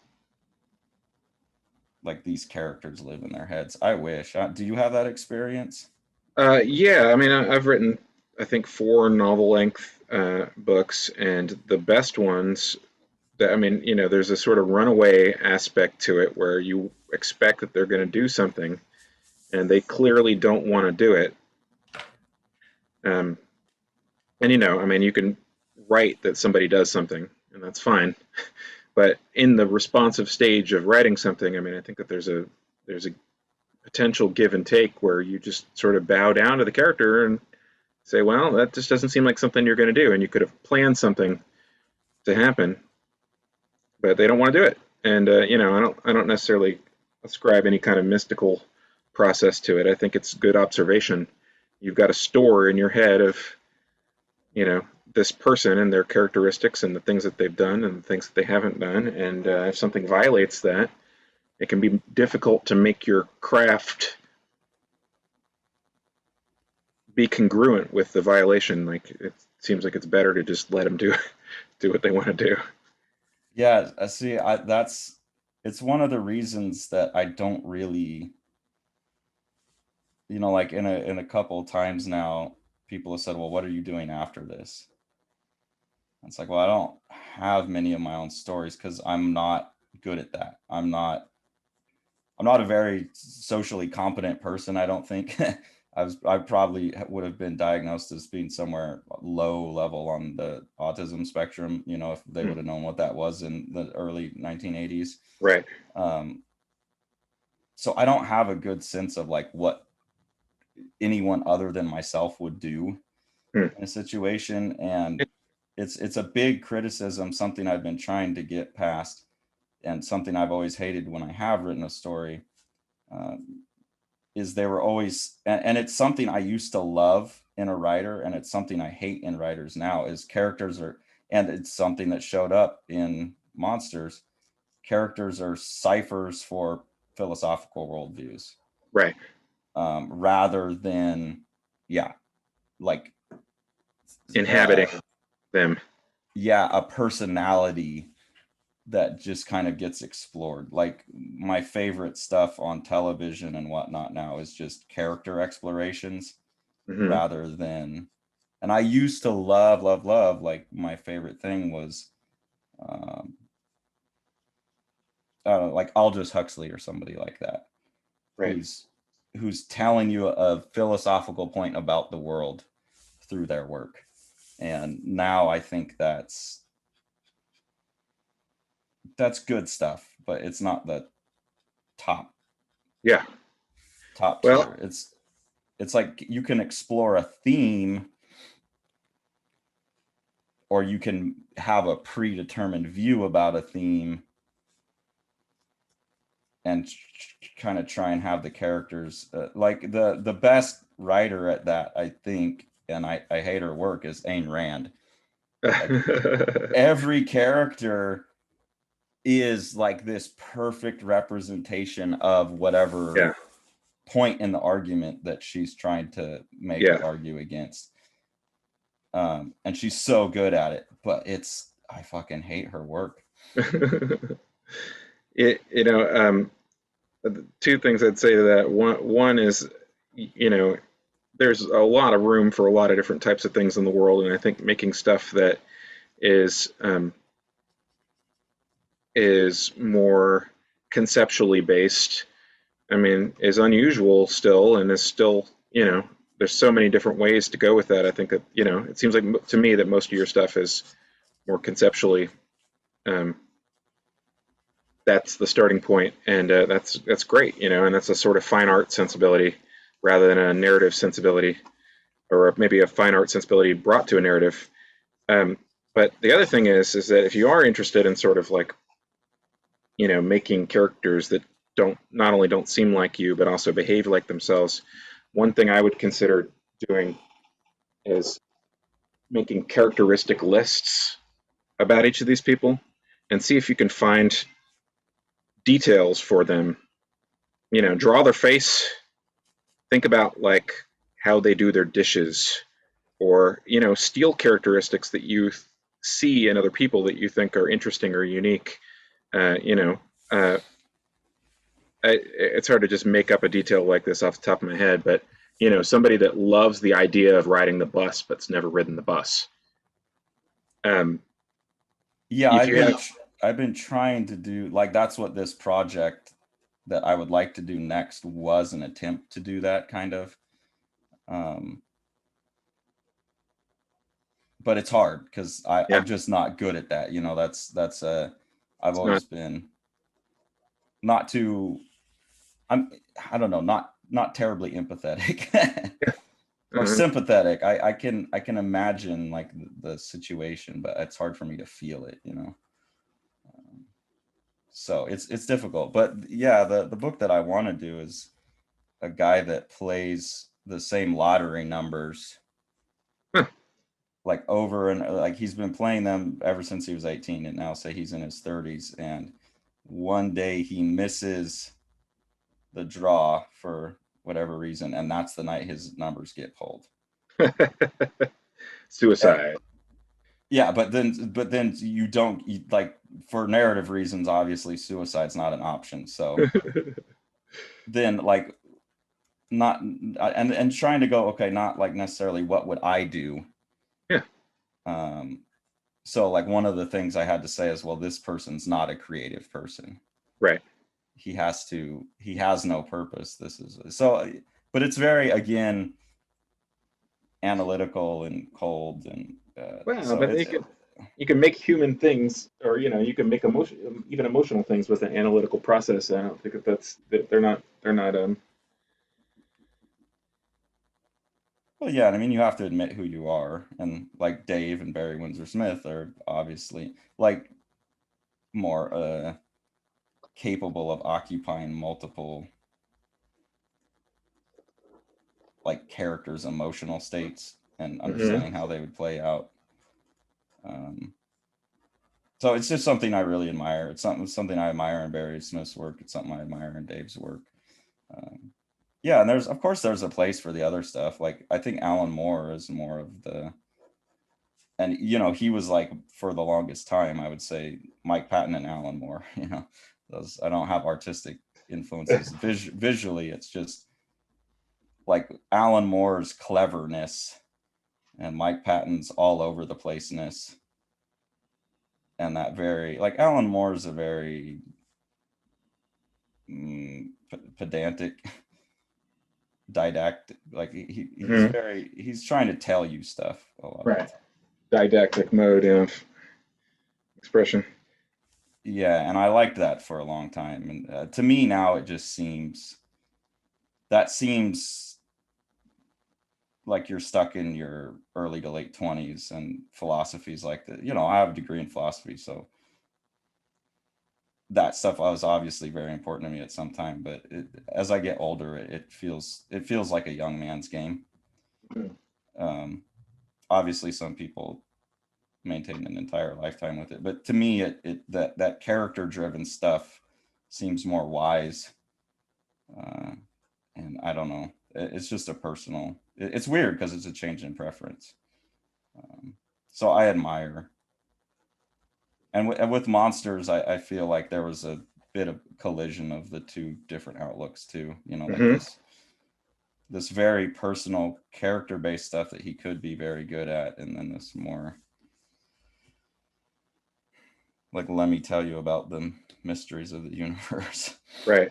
Like these characters live in their heads. I wish. Do you have that experience? Yeah, I mean, I've written, I think, 4 novel-length books, and the best ones that, I mean, you know, there's a sort of runaway aspect to it where you expect that they're going to do something, and they clearly don't want to do it. Um, and you know, I mean, you can write that somebody does something, and that's fine. But in the responsive stage of writing something, I mean, I think that there's a potential give and take where you just sort of bow down to the character and say, well, that just doesn't seem like something you're going to do, and you could have planned something to happen, but they don't want to do it. And you know, I don't necessarily ascribe any kind of mystical process to it. I think it's good observation. You've got a store in your head of, you know, this person and their characteristics and the things that they've done and the things that they haven't done. And if something violates that, it can be difficult to make your craft be congruent with the violation. Like it seems like it's better to just let them do what they want to do. Yeah, I see. It's one of the reasons that I don't really, you know, like in a couple of times now, people have said, well, what are you doing after this? It's like, well, I don't have many of my own stories because I'm not good at that. I'm not a very socially competent person, I don't think. I probably would have been diagnosed as being somewhere low level on the autism spectrum, you know, if they Hmm. would have known what that was in the early 1980s. Right. Um, so I don't have a good sense of like what anyone other than myself would do Hmm. in a situation. And it's a big criticism, something I've been trying to get past, and something I've always hated when I have written a story. Is they were always, and it's something I used to love in a writer, and it's something I hate in writers now, is characters are, and it's something that showed up in Monsters, characters are ciphers for philosophical worldviews, Right. rather than, yeah, like, Inhabiting them. yeah, a personality that just kind of gets explored. Like my favorite stuff on television and whatnot now is just character explorations Hmm. rather than, and I used to love, like my favorite thing was um like Aldous Huxley or somebody like that, Right. who's telling you a philosophical point about the world through their work. And now I think that's good stuff, but it's not the top Yeah. tier. Well, It's like you can explore a theme, or you can have a predetermined view about a theme and kind of try and have the characters, like the best writer at that, I think, and I hate her work, is Ayn Rand. Like every character is like this perfect representation of whatever Yeah. point in the argument that she's trying to make or Yeah. argue against. And she's so good at it, but I fucking hate her work. It, two things I'd say to that. One is, you know, there's a lot of room for a lot of different types of things in the world, and I think making stuff that is is more conceptually based, I mean, is unusual still, and is still, there's so many different ways to go with that. I think that, it seems like to me that most of your stuff is more conceptually. Um, that's the starting point, and that's great, and that's a sort of fine art sensibility rather than a narrative sensibility, or maybe a fine art sensibility brought to a narrative. Um, but the other thing is that if you are interested in sort of like, making characters that don't not only don't seem like you but also behave like themselves, one thing I would consider doing is making characteristic lists about each of these people and see if you can find details for them. Draw their face, think about like how they do their dishes, or steal characteristics that you see in other people that you think are interesting or unique. uh, you know uh, it's hard to just make up a detail like this off the top of my head, but somebody that loves the idea of riding the bus but's never ridden the bus. um, Yeah, if you have I've been trying to do, like, that's what this project that I would like to do next was, an attempt to do that kind of. Um, but it's hard because Yeah, I'm just not good at that. I've it's not. always been not too, I'm, I don't know, not terribly empathetic or uh, sympathetic. I can imagine like the situation, but it's hard for me to feel it. So it's difficult. But yeah, the book that I want to do is a guy that plays the same lottery numbers huh. like over, and like he's been playing them ever since he was 18, and now say he's in his 30s, and one day he misses the draw for whatever reason, and that's the night his numbers get pulled. And Suicide. yeah, but then you don't like, for narrative reasons, obviously suicide's not an option. So then like, not, and trying to go, okay, not like necessarily what would I do. Yeah, um so like one of the things I had to say is, well, this person's not a creative person. right. He has no purpose. This is so, but it's very, again, analytical and cold, and Well, so but it's, you can make human things, or you can make even emotional things with an analytical process. I don't think that they're not. well, yeah, I mean, you have to admit who you are, and like Dave and Barry Windsor-Smith are obviously like more capable of occupying multiple like characters' emotional states and Mhm. understanding how they would play out. Um, so it's just something I really admire. It's something I admire in Barry Smith's work. It's something I admire in Dave's work. Um, yeah, and there's, of course, there's a place for the other stuff. Like, I think Alan Moore is more of the, and he was like, for the longest time, I would say Mike Patton and Alan Moore. Those, I don't have artistic influences visually. It's just like Alan Moore's cleverness and Mike Patton's all over the placeness, and that very, like, Alan Moore is a very pedantic, didactic, like Mhm. he's trying to tell you stuff a lot of the Right. time. Didactic mode of expression. Yeah, and I liked that for a long time, and to me now it just seems like you're stuck in your early to late 20s, and philosophies like that. I have a degree in philosophy, so that stuff was obviously very important to me at some time, but as I get older, it feels like a young man's game. Mhm. um, Obviously some people maintain an entire lifetime with it. But to me, that character driven stuff seems more wise. And I don't know. It's just a personal. It's weird because it's a change in preference. So I admire. And with monsters, I feel like there was a bit of collision of the two different outlooks too. You know, like Hmm. this very personal character based stuff that he could be very good at, and then this more like, let me tell you about the mysteries of the universe. Right.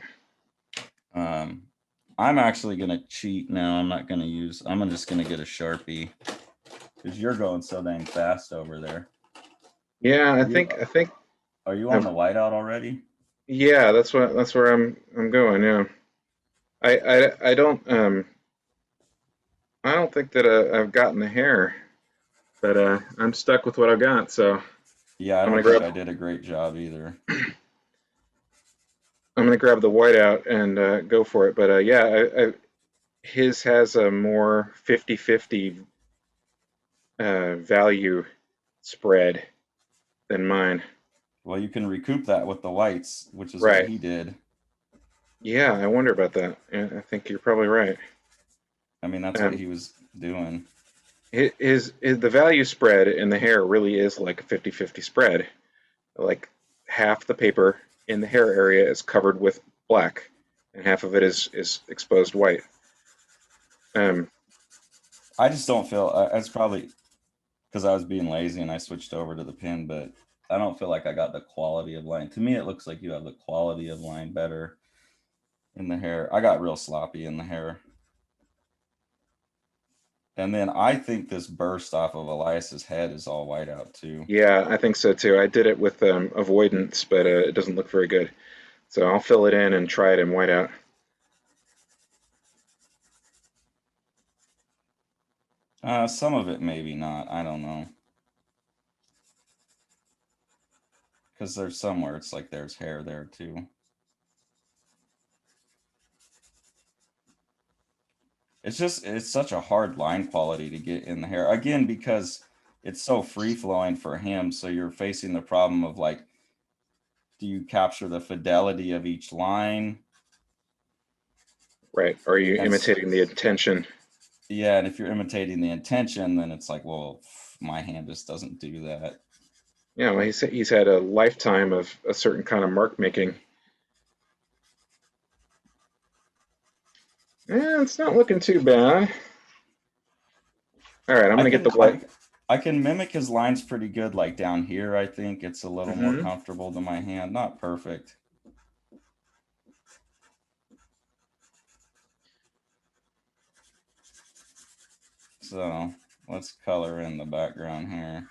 I'm actually gonna cheat now. I'm just gonna get a Sharpie because you're going so dang fast over there. Yeah, Are you are you on I've, the whiteout already? yeah, that's where I'm going. Yeah. I don't think that I've gotten the hair, but I'm stuck with what I've got. So Yeah, I I'm gonna don't think grab I did a great job either. I'm gonna grab the whiteout and go for it. But yeah, his has a more 50-50 value spread than mine. Well, you can recoup that with the whites, which is what Right. he did. Yeah, I wonder about that. Yeah, I think you're probably right. I mean, that's what Um, he was doing. the value spread in the hair really is like a 50-50 spread. Like half the paper in the hair area is covered with black, and half of it is exposed white. Um, I just don't feel it's probably because I was being lazy and I switched over to the pen, but I don't feel like I got the quality of line. To me, it looks like you have the quality of line better in the hair. I got real sloppy in the hair. And then I think this burst off of Elias's head is all white out too. yeah, I think so too. I did it with avoidance, but it doesn't look very good. So I'll fill it in and try it in whiteout. Some of it maybe not. I don't know. Because there's somewhere it's like there's hair there too. It's such a hard line quality to get in the hair. Again, because it's so free flowing for him. So you're facing the problem of like, do you capture the fidelity of each line? Right. Are you And imitating the intention? yeah, and if you're imitating the intention, then it's like, well, my hand just doesn't do that. Yeah, well, he's had a lifetime of a certain kind of mark making. Yeah, it's not looking too bad. All right, I'm I gonna get the can white. I can mimic his lines pretty good. Like down here, I think it's a little more Hmm. comfortable to my hand. Not perfect. So let's color in the background here.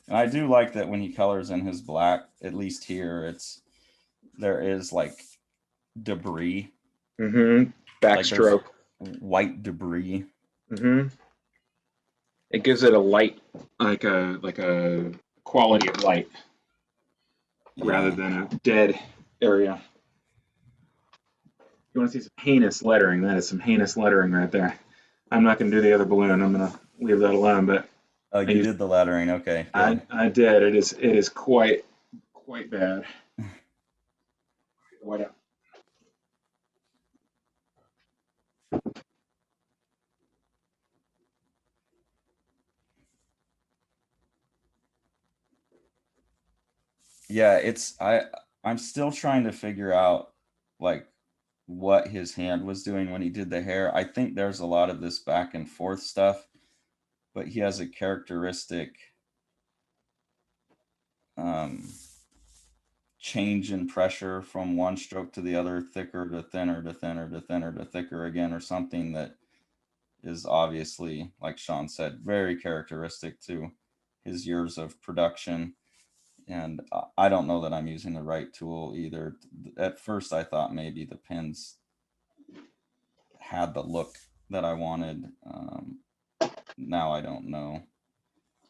And I do like that when he colors in his black, at least here, there is like debris, Hmm. like there's Backstroke. white debris. Hmm. It gives it a light, like a quality of light, rather Yeah. than a dead area. You want to see some heinous lettering? That is some heinous lettering right there. I'm not going to do the other balloon. I'm going to leave that alone. But Oh, I you used, did the lettering. Okay, good. I did. It is quite bad. What? Yeah, I'm still trying to figure out like what his hand was doing when he did the hair. I think there's a lot of this back and forth stuff, but he has a characteristic um, change in pressure from one stroke to the other, thicker to thinner to thinner to thinner to thicker again, or something that is obviously, like Sean said, very characteristic to his years of production. And I don't know that I'm using the right tool either. At first, I thought maybe the pens had the look that I wanted. Now I don't know.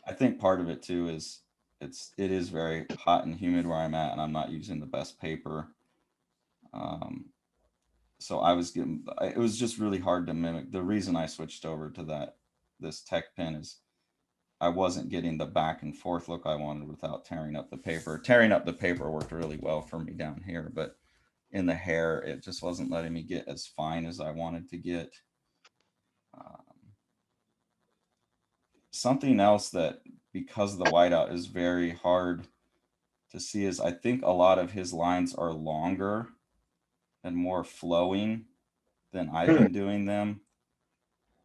I think part of it too is it is very hot and humid where I'm at, and I'm not using the best paper. Um, So I was getting, it was just really hard to mimic. The reason I switched over to this tech pen is I wasn't getting the back and forth look I wanted without tearing up the paper. Tearing up the paper worked really well for me down here, but in the hair, it just wasn't letting me get as fine as I wanted to get. Um, Something else that, because the whiteout is very hard to see, is I think a lot of his lines are longer and more flowing than I've Hmm. been doing them.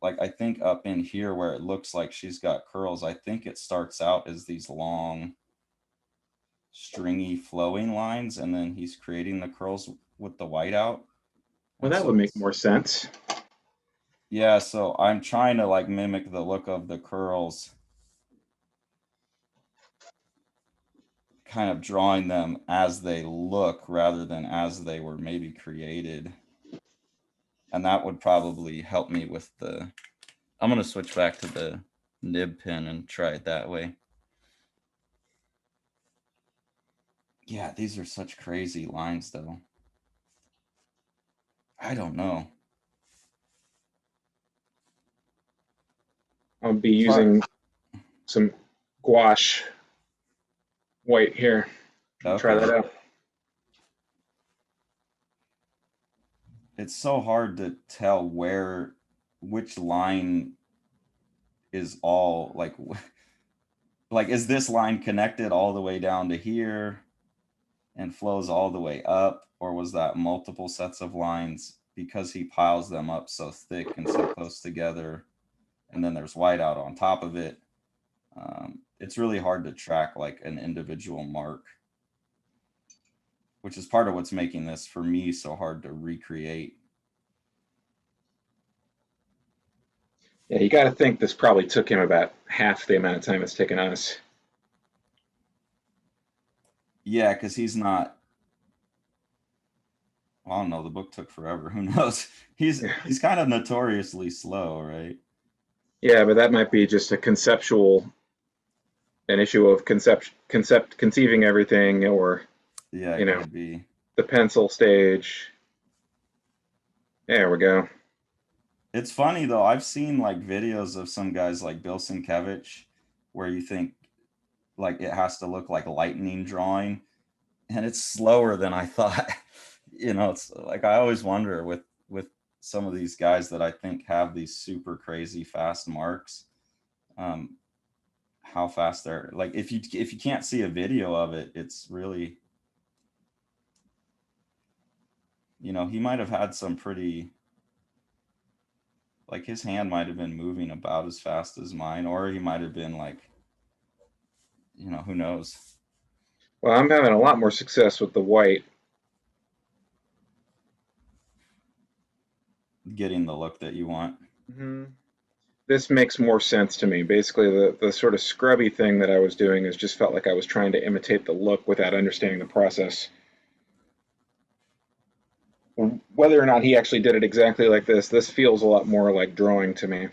Like I think up in here where it looks like she's got curls, I think it starts out as these long, stringy, flowing lines, and then he's creating the curls with the whiteout. Well, And that would so make it's, more sense. yeah, so I'm trying to like mimic the look of the curls, kind of drawing them as they look rather than as they were maybe created. And that would probably help me with the, I'm going to switch back to the nib pen and try it that way. Yeah, these are such crazy lines though. I don't know. I'll be It's hard. using some gouache white here. Try that Okay. out. It's so hard to tell which line is all like is this line connected all the way down to here and flows all the way up, or was that multiple sets of lines because he piles them up so thick and so close together, and then there's whiteout on top of it. It's really hard to track like an individual mark, which is part of what's making this for me so hard to recreate. Yeah, you got to think this probably took him about half the amount of time it's taken us. Yeah, because he's not, I don't know, the book took forever. Who knows? Yeah, He's kind of notoriously slow, right? yeah, but that might be just a conceptual, an issue of conceiving everything, or Yeah, you it know, could be. the pencil stage. There we go. It's funny though. I've seen like videos of some guys like Bill Sienkiewicz where you think like it has to look like lightning drawing, and it's slower than I thought. It's like I always wonder with some of these guys that I think have these super crazy fast marks, um, how fast they're like. If you can't see a video of it, it's really, he might have had some pretty, like his hand might have been moving about as fast as mine, or he might have been like, who knows, Well, I'm having a lot more success with the white. getting the look that you want. Mm-hmm. This makes more sense to me. Basically, the sort of scrubby thing that I was doing is just felt like I was trying to imitate the look without understanding the process. Whether or not he actually did it exactly like this feels a lot more like drawing to me.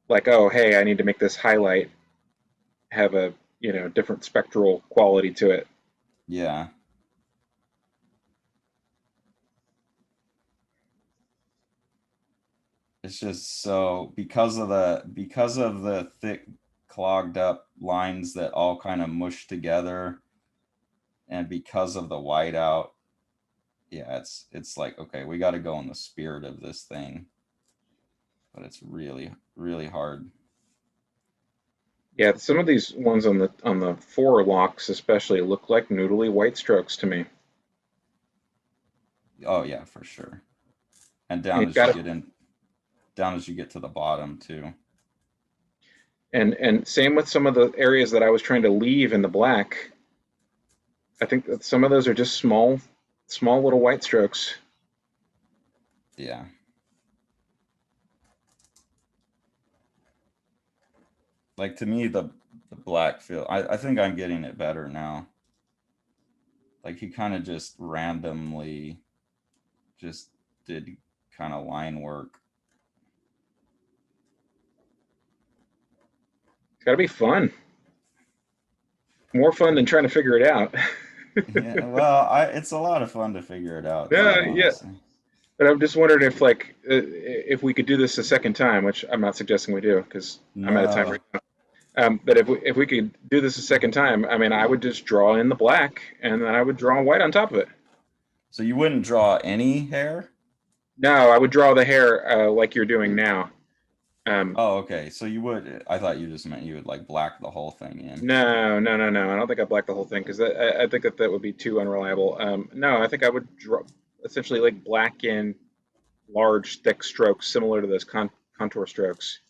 Like, oh, hey, I need to make this highlight have a different spectral quality to it. Yeah, it's just so because of the thick clogged up lines that all kind of mush together, and because of the whiteout, yeah, it's like, okay, we got to go in the spirit of this thing, but it's really really hard. Yeah, some of these ones on the four locks especially look like noodly white strokes to me. Oh yeah, for sure. And And you've got to, down as you get to the bottom too. and same with some of the areas that I was trying to leave in the black. I think that some of those are just small little white strokes. Yeah, like to me the black feel, I think I'm getting it better now. Like he kind of just randomly just did kind of line work. It's got to be fun. More fun than trying to figure it out. Yeah, well, it's a lot of fun to figure it out too, Yeah, yeah. honestly. But I'm just wondering if like if we could do this a second time, which I'm not suggesting we do because I'm out of time right No. now. But if we could do this a second time, I mean, I would just draw in the black and then I would draw white on top of it. So you wouldn't draw any hair? No, I would draw the hair like you're doing now. Um, Oh, okay. So you would, I thought you just meant you would like black the whole thing in. no, no, no, no. I don't think I'd black the whole thing because I think that that would be too unreliable. No, I think I would draw essentially like black in large, thick strokes similar to those contour strokes.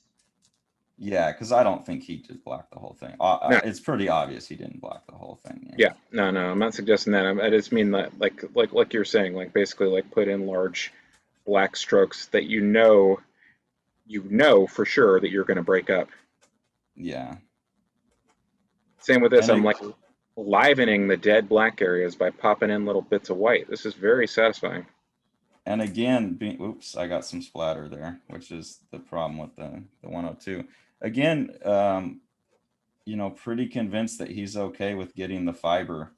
Yeah, because I don't think he did black the whole thing. No, It's pretty obvious he didn't black the whole thing in. yeah, no, no. I'm not suggesting that. I just mean that like you're saying, like basically like put in large black strokes that you know for sure that you're going to break up. Yeah. Same with this. And I'm it, like livening the dead black areas by popping in little bits of white. This is very satisfying. and again, oops, I got some splatter there, which is the problem with the 102. Again, pretty convinced that he's okay with getting the fiber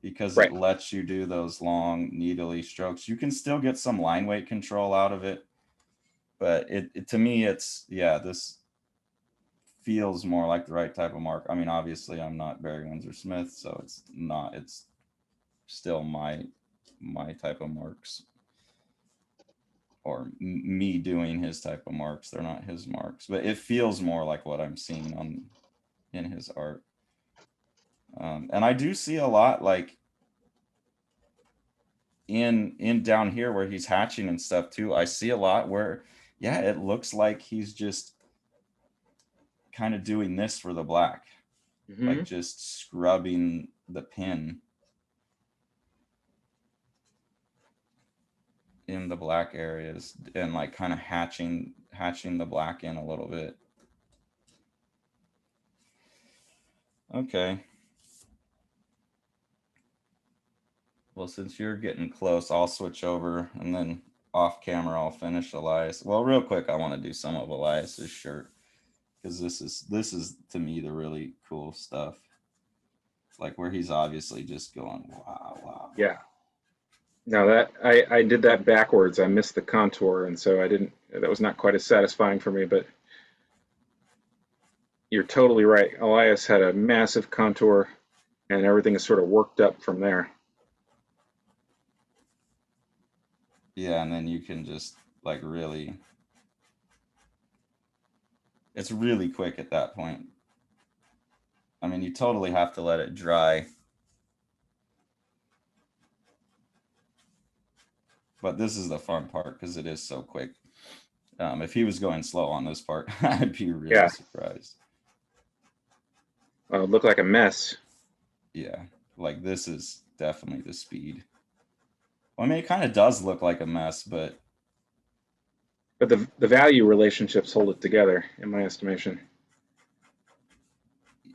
because it Right. lets you do those long needly strokes. You can still get some line weight control out of it, but to me, this feels more like the right type of mark. I mean, obviously I'm not Barry Windsor-Smith, so it's still my type of marks, or me doing his type of marks. They're not his marks, but it feels more like what I'm seeing in his art. And I do see a lot like in down here where he's hatching and stuff too. I see a lot where, yeah, it looks like he's just kind of doing this for the black, like Hmm. just scrubbing the pin in the black areas and like kind of hatching the black in a little bit. Okay. Well, since you're getting close, I'll switch over and then off camera I'll finish Elias. Well, real quick, I want to do some of Elias's shirt because this is to me the really cool stuff. Like where he's obviously just going, wow, wow. Yeah. Now that I did that backwards. I missed the contour, and so I didn't. That was not quite as satisfying for me. But you're totally right. Elias had a massive contour, and everything is sort of worked up from there. Yeah, and then you can just like really, it's really quick at that point. I mean, you totally have to let it dry. But this is the fun part because it is so quick. If he was going slow on this part, I'd be really Yeah, surprised. it looked like a mess. Yeah, like this is definitely the speed. Well, I mean, it kind of does look like a mess, but But the value relationships hold it together, in my estimation.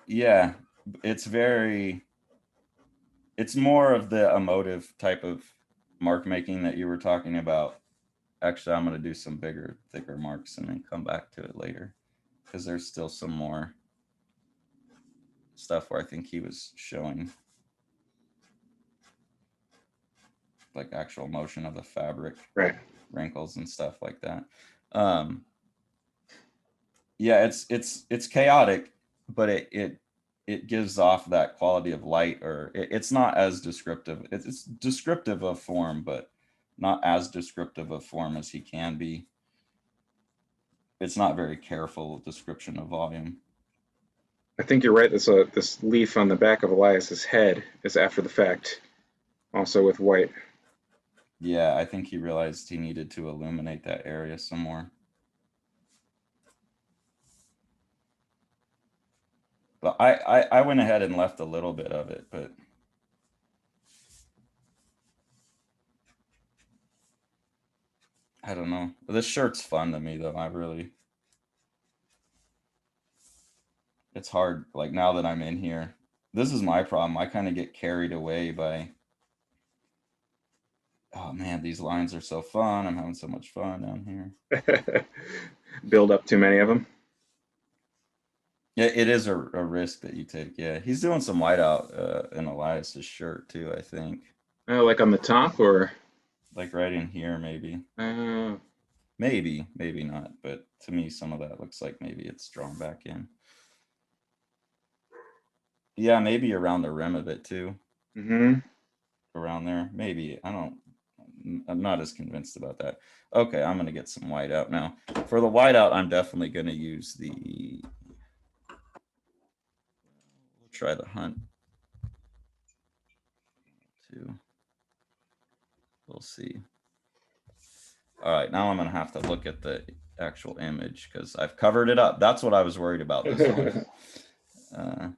yeah, it's it's more of the emotive type of mark making that you were talking about. Actually, I'm going to do some bigger, thicker marks and then come back to it later because there's still some more stuff where I think he was showing like actual motion of the fabric, Right. wrinkles and stuff like that. Um, yeah, it's chaotic, but it gives off that quality of light, or it's not as descriptive. It's descriptive of form, but not as descriptive of form as he can be. It's not very careful description of volume. I think you're right. This leaf on the back of Elias's head is after the fact, also with white. Yeah, I think he realized he needed to illuminate that area some more. But I went ahead and left a little bit of it, but I don't know. This shirt's fun to me though. It's hard. Like now that I'm in here, this is my problem. I kind of get carried away by, oh man, these lines are so fun. I'm having so much fun down here. Build up too many of them. It is a risk that you take. Yeah, he's doing some whiteout in Elias's shirt too, I think. Oh, like on the top, or Like right in here, maybe. uh, Maybe not. But to me, some of that looks like maybe it's drawn back in. Yeah, maybe around the rim of it too. mm-hmm. Around there, maybe. I'm not as convinced about that. Okay, I'm gonna get some whiteout now. For the whiteout, I'm definitely gonna use the. We'll try the hunt too. We'll see. All right, now I'm gonna have to look at the actual image because I've covered it up. That's what I was worried about this one.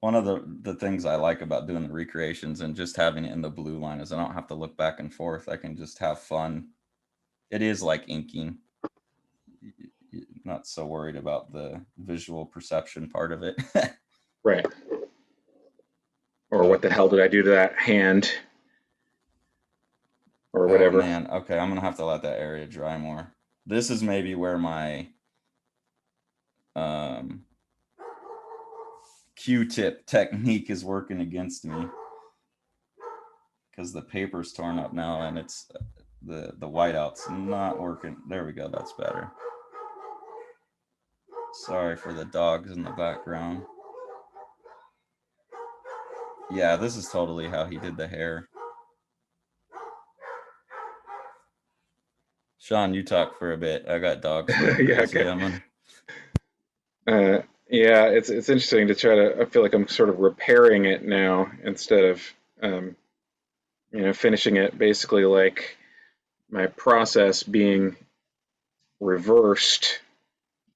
One of the things I like about doing the recreations and just having it in the blue line is I don't have to look back and forth. I can just have fun. It is like inking. Not so worried about the visual perception part of it. Right. Or what the Okay. hell did I do to that hand? Or Oh whatever. man. Okay, I'm gonna have to let that area dry more. This is maybe where my um, Q-tip technique is working against me because the paper's torn up now and it's the whiteout's not working. There we go. That's better. Sorry for the dogs in the background. Yeah, this is totally how he did the hair. Sean, you talk for a bit. I got dogs going Yeah, crazy. okay. I'm gonna. Yeah, it's interesting to try to. I feel like I'm sort of repairing it now instead of um, finishing it. Basically, like my process being reversed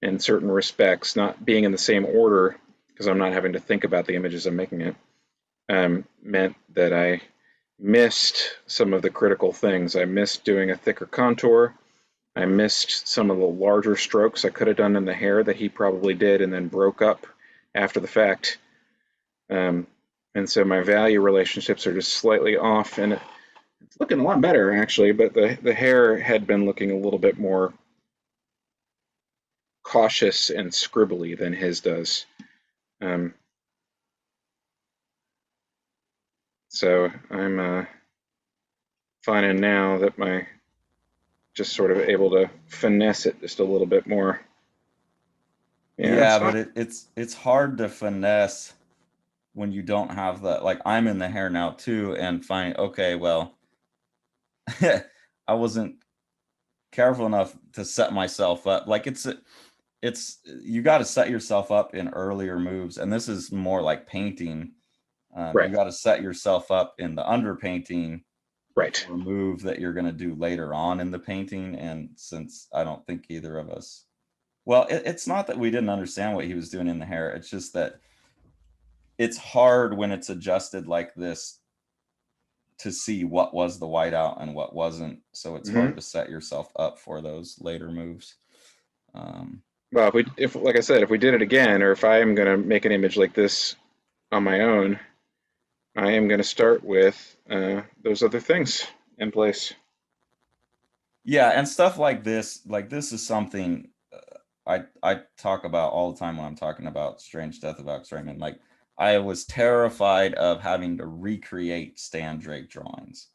in certain respects, not being in the same order because I'm not having to think about the images I'm making it, meant that I missed some of the critical things. I missed doing a thicker contour. I missed some of the larger strokes I could have done in the hair that he probably did and then broke up after the fact. Um, and so my value relationships are just slightly off, and it's looking a lot better actually. But the hair had been looking a little bit more cautious and scribbly than his does. Um, so I'm finding now that my just sort of able to finesse it just a little bit more. Yeah, Yeah, it's but not it's hard to finesse when you don't have the like. I'm in the hair now too, and find okay, well, I wasn't careful enough to set myself up. Like it's you got to set yourself up in earlier moves, and this is more like painting. You right, got to set yourself up in the underpainting right. for a move that you're going to do later on in the painting. And since I don't think either of us, well, it's not that we didn't understand what he was doing in the hair. It's just that it's hard when it's adjusted like this to see what was the whiteout and what wasn't. So it's hard Hmm. to set yourself up for those later moves. Um, Well, if like I said, if we did it again, or if I am going to make an image like this on my own, I am going to start with those other things in place. yeah, and stuff like this is something I talk about all the time when I'm talking about Strange Death of Alex Raymond. Like I was terrified of having to recreate Stan Drake drawings.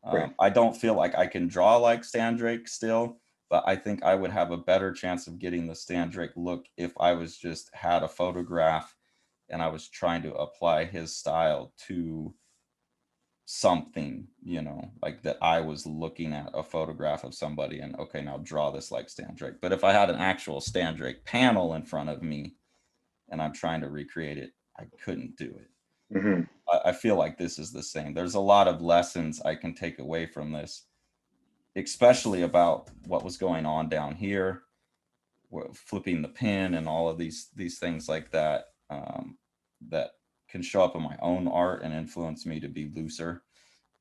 Right. I don't feel like I can draw like Stan Drake still, but I think I would have a better chance of getting the Stan Drake look if I was just had a photograph and I was trying to apply his style to something, like that I was looking at a photograph of somebody and okay, now draw this like Stan Drake. But if I had an actual Stan Drake panel in front of me and I'm trying to recreate it, I couldn't do it. Hmm. I feel like this is the same. There's a lot of lessons I can take away from this, especially about what was going on down here, flipping the pin and all of these things like that, that can show up in my own art and influence me to be looser.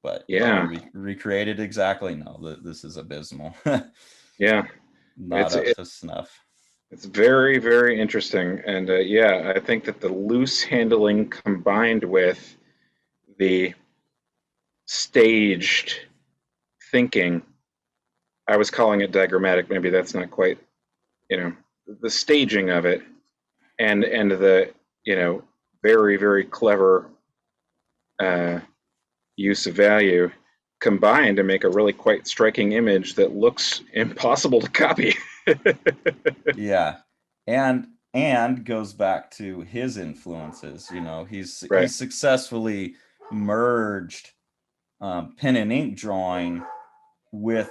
But to Yeah, recreate it exactly, no, this is abysmal. yeah. Not It's up it, to snuff. it's very very interesting, and yeah, I think that the loose handling combined with the staged thinking, I was calling it diagrammatic. Maybe that's not quite, you know, the staging of it and the, you know, very, very clever uh, use of value combine to make a really quite striking image that looks impossible to copy. Yeah. And goes back to his influences. You know, Right, he's successfully merged pen and ink drawing with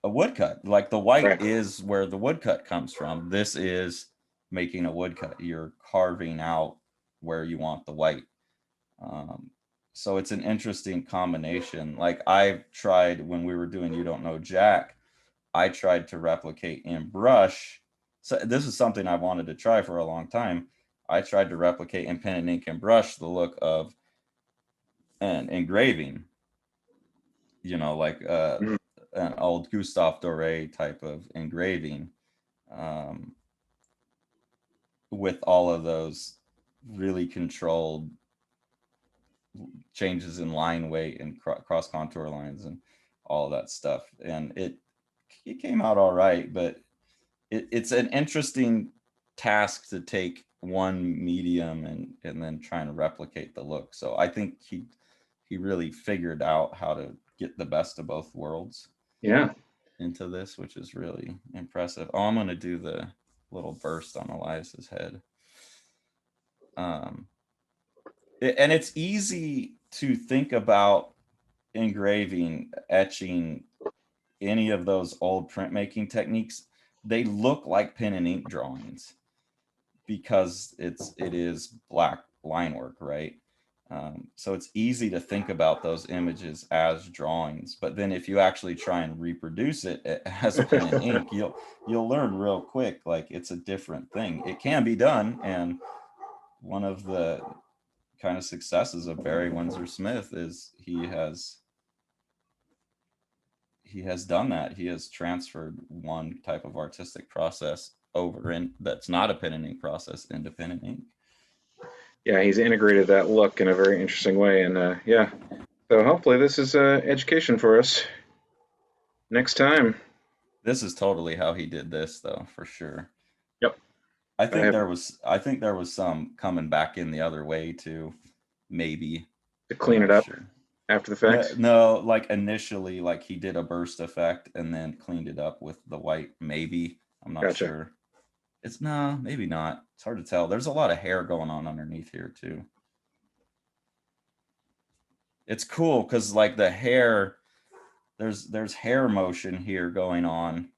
a woodcut. Like the white right. is where the woodcut comes from. This is making a woodcut. You're carving out where you want the white. Um, so it's an interesting combination. Like I've tried when we were doing You Don't Know Jack, I tried to replicate in brush. So this is something I wanted to try for a long time. I tried to replicate in pen and ink and brush the look of an engraving, you know, like Mhm. an old Gustave Doré type of engraving, um, with all of those really controlled changes in line weight and cross contour lines and all of that stuff. And it came out all right, but it's an interesting task to take one medium and then trying to replicate the look. So I think he really figured out how to get the best of both worlds Yeah. into this, which is really impressive. Oh, I'm gonna do the little burst on Elias's head. Um, and it's easy to think about engraving, etching, any of those old printmaking techniques. They look like pen and ink drawings because it is black line work, right? So it's easy to think about those images as drawings, but then if you actually try and reproduce it as pen and ink, you'll learn real quick like it's a different thing. It can be done, and one of the kind of successes of Barry Windsor-Smith is he has done that. He has transferred one type of artistic process over in that's not a pen and ink process into pen and ink. Yeah, he's integrated that look in a very interesting way. And yeah, so hopefully this is education for us next time. This is totally how he did this, though, for sure. Yep. I have I think there was some coming back in the other way too, maybe. to I'm clean it not up sure. after the No, fact. no, like initially, like he did a burst effect and then cleaned it up with the white. Maybe, I'm not Gotcha. sure. It's no, maybe not. It's hard to tell. There's a lot of hair going on underneath here too. It's cool because like the hair, there's hair motion here going on,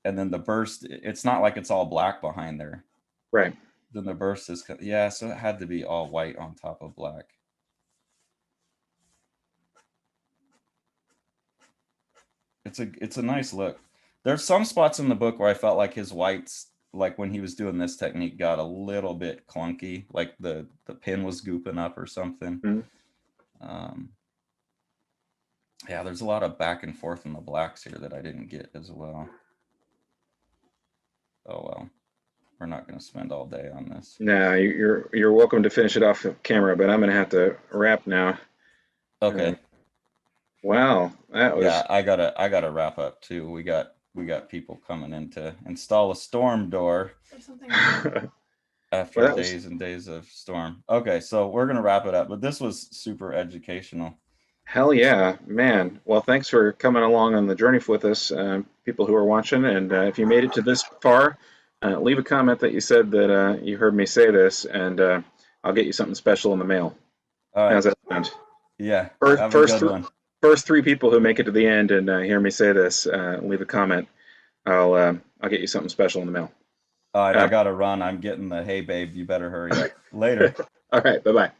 and then the burst. It's not like it's all black behind there. Right. Then the burst is yeah, so it had to be all white on top of black. It's a nice look. There's some spots in the book where I felt like his whites, like when he was doing this technique, got a little bit clunky, like the pin was gooping up or something. Mhm. um yeah, there's a lot of back and forth in the blacks here that I didn't get as well. Oh well, we're not going to spend all day on this. Nah, you're welcome to finish it off camera, but I'm gonna have to wrap now. Uh, Okay. wow, that was Yeah, I gotta wrap up too. We got people coming in to install a storm door well, after that was days and days of storm. Okay, so we're gonna wrap it up, but this was super educational. hell yeah, man. Well, thanks for coming along on the journey with us, people who are watching. And if you made it to this far, leave a comment that you said that you heard me say this, and I'll get you something special in the mail. All right. How's that sound? Yeah, First, have a first, good th- one. first three people who make it to the end and hear me say this, leave a comment. I'll get you something special in the mail. All right, I Uh, gotta run. I'm getting the hey babe, you better hurry up. Later. all right, bye bye.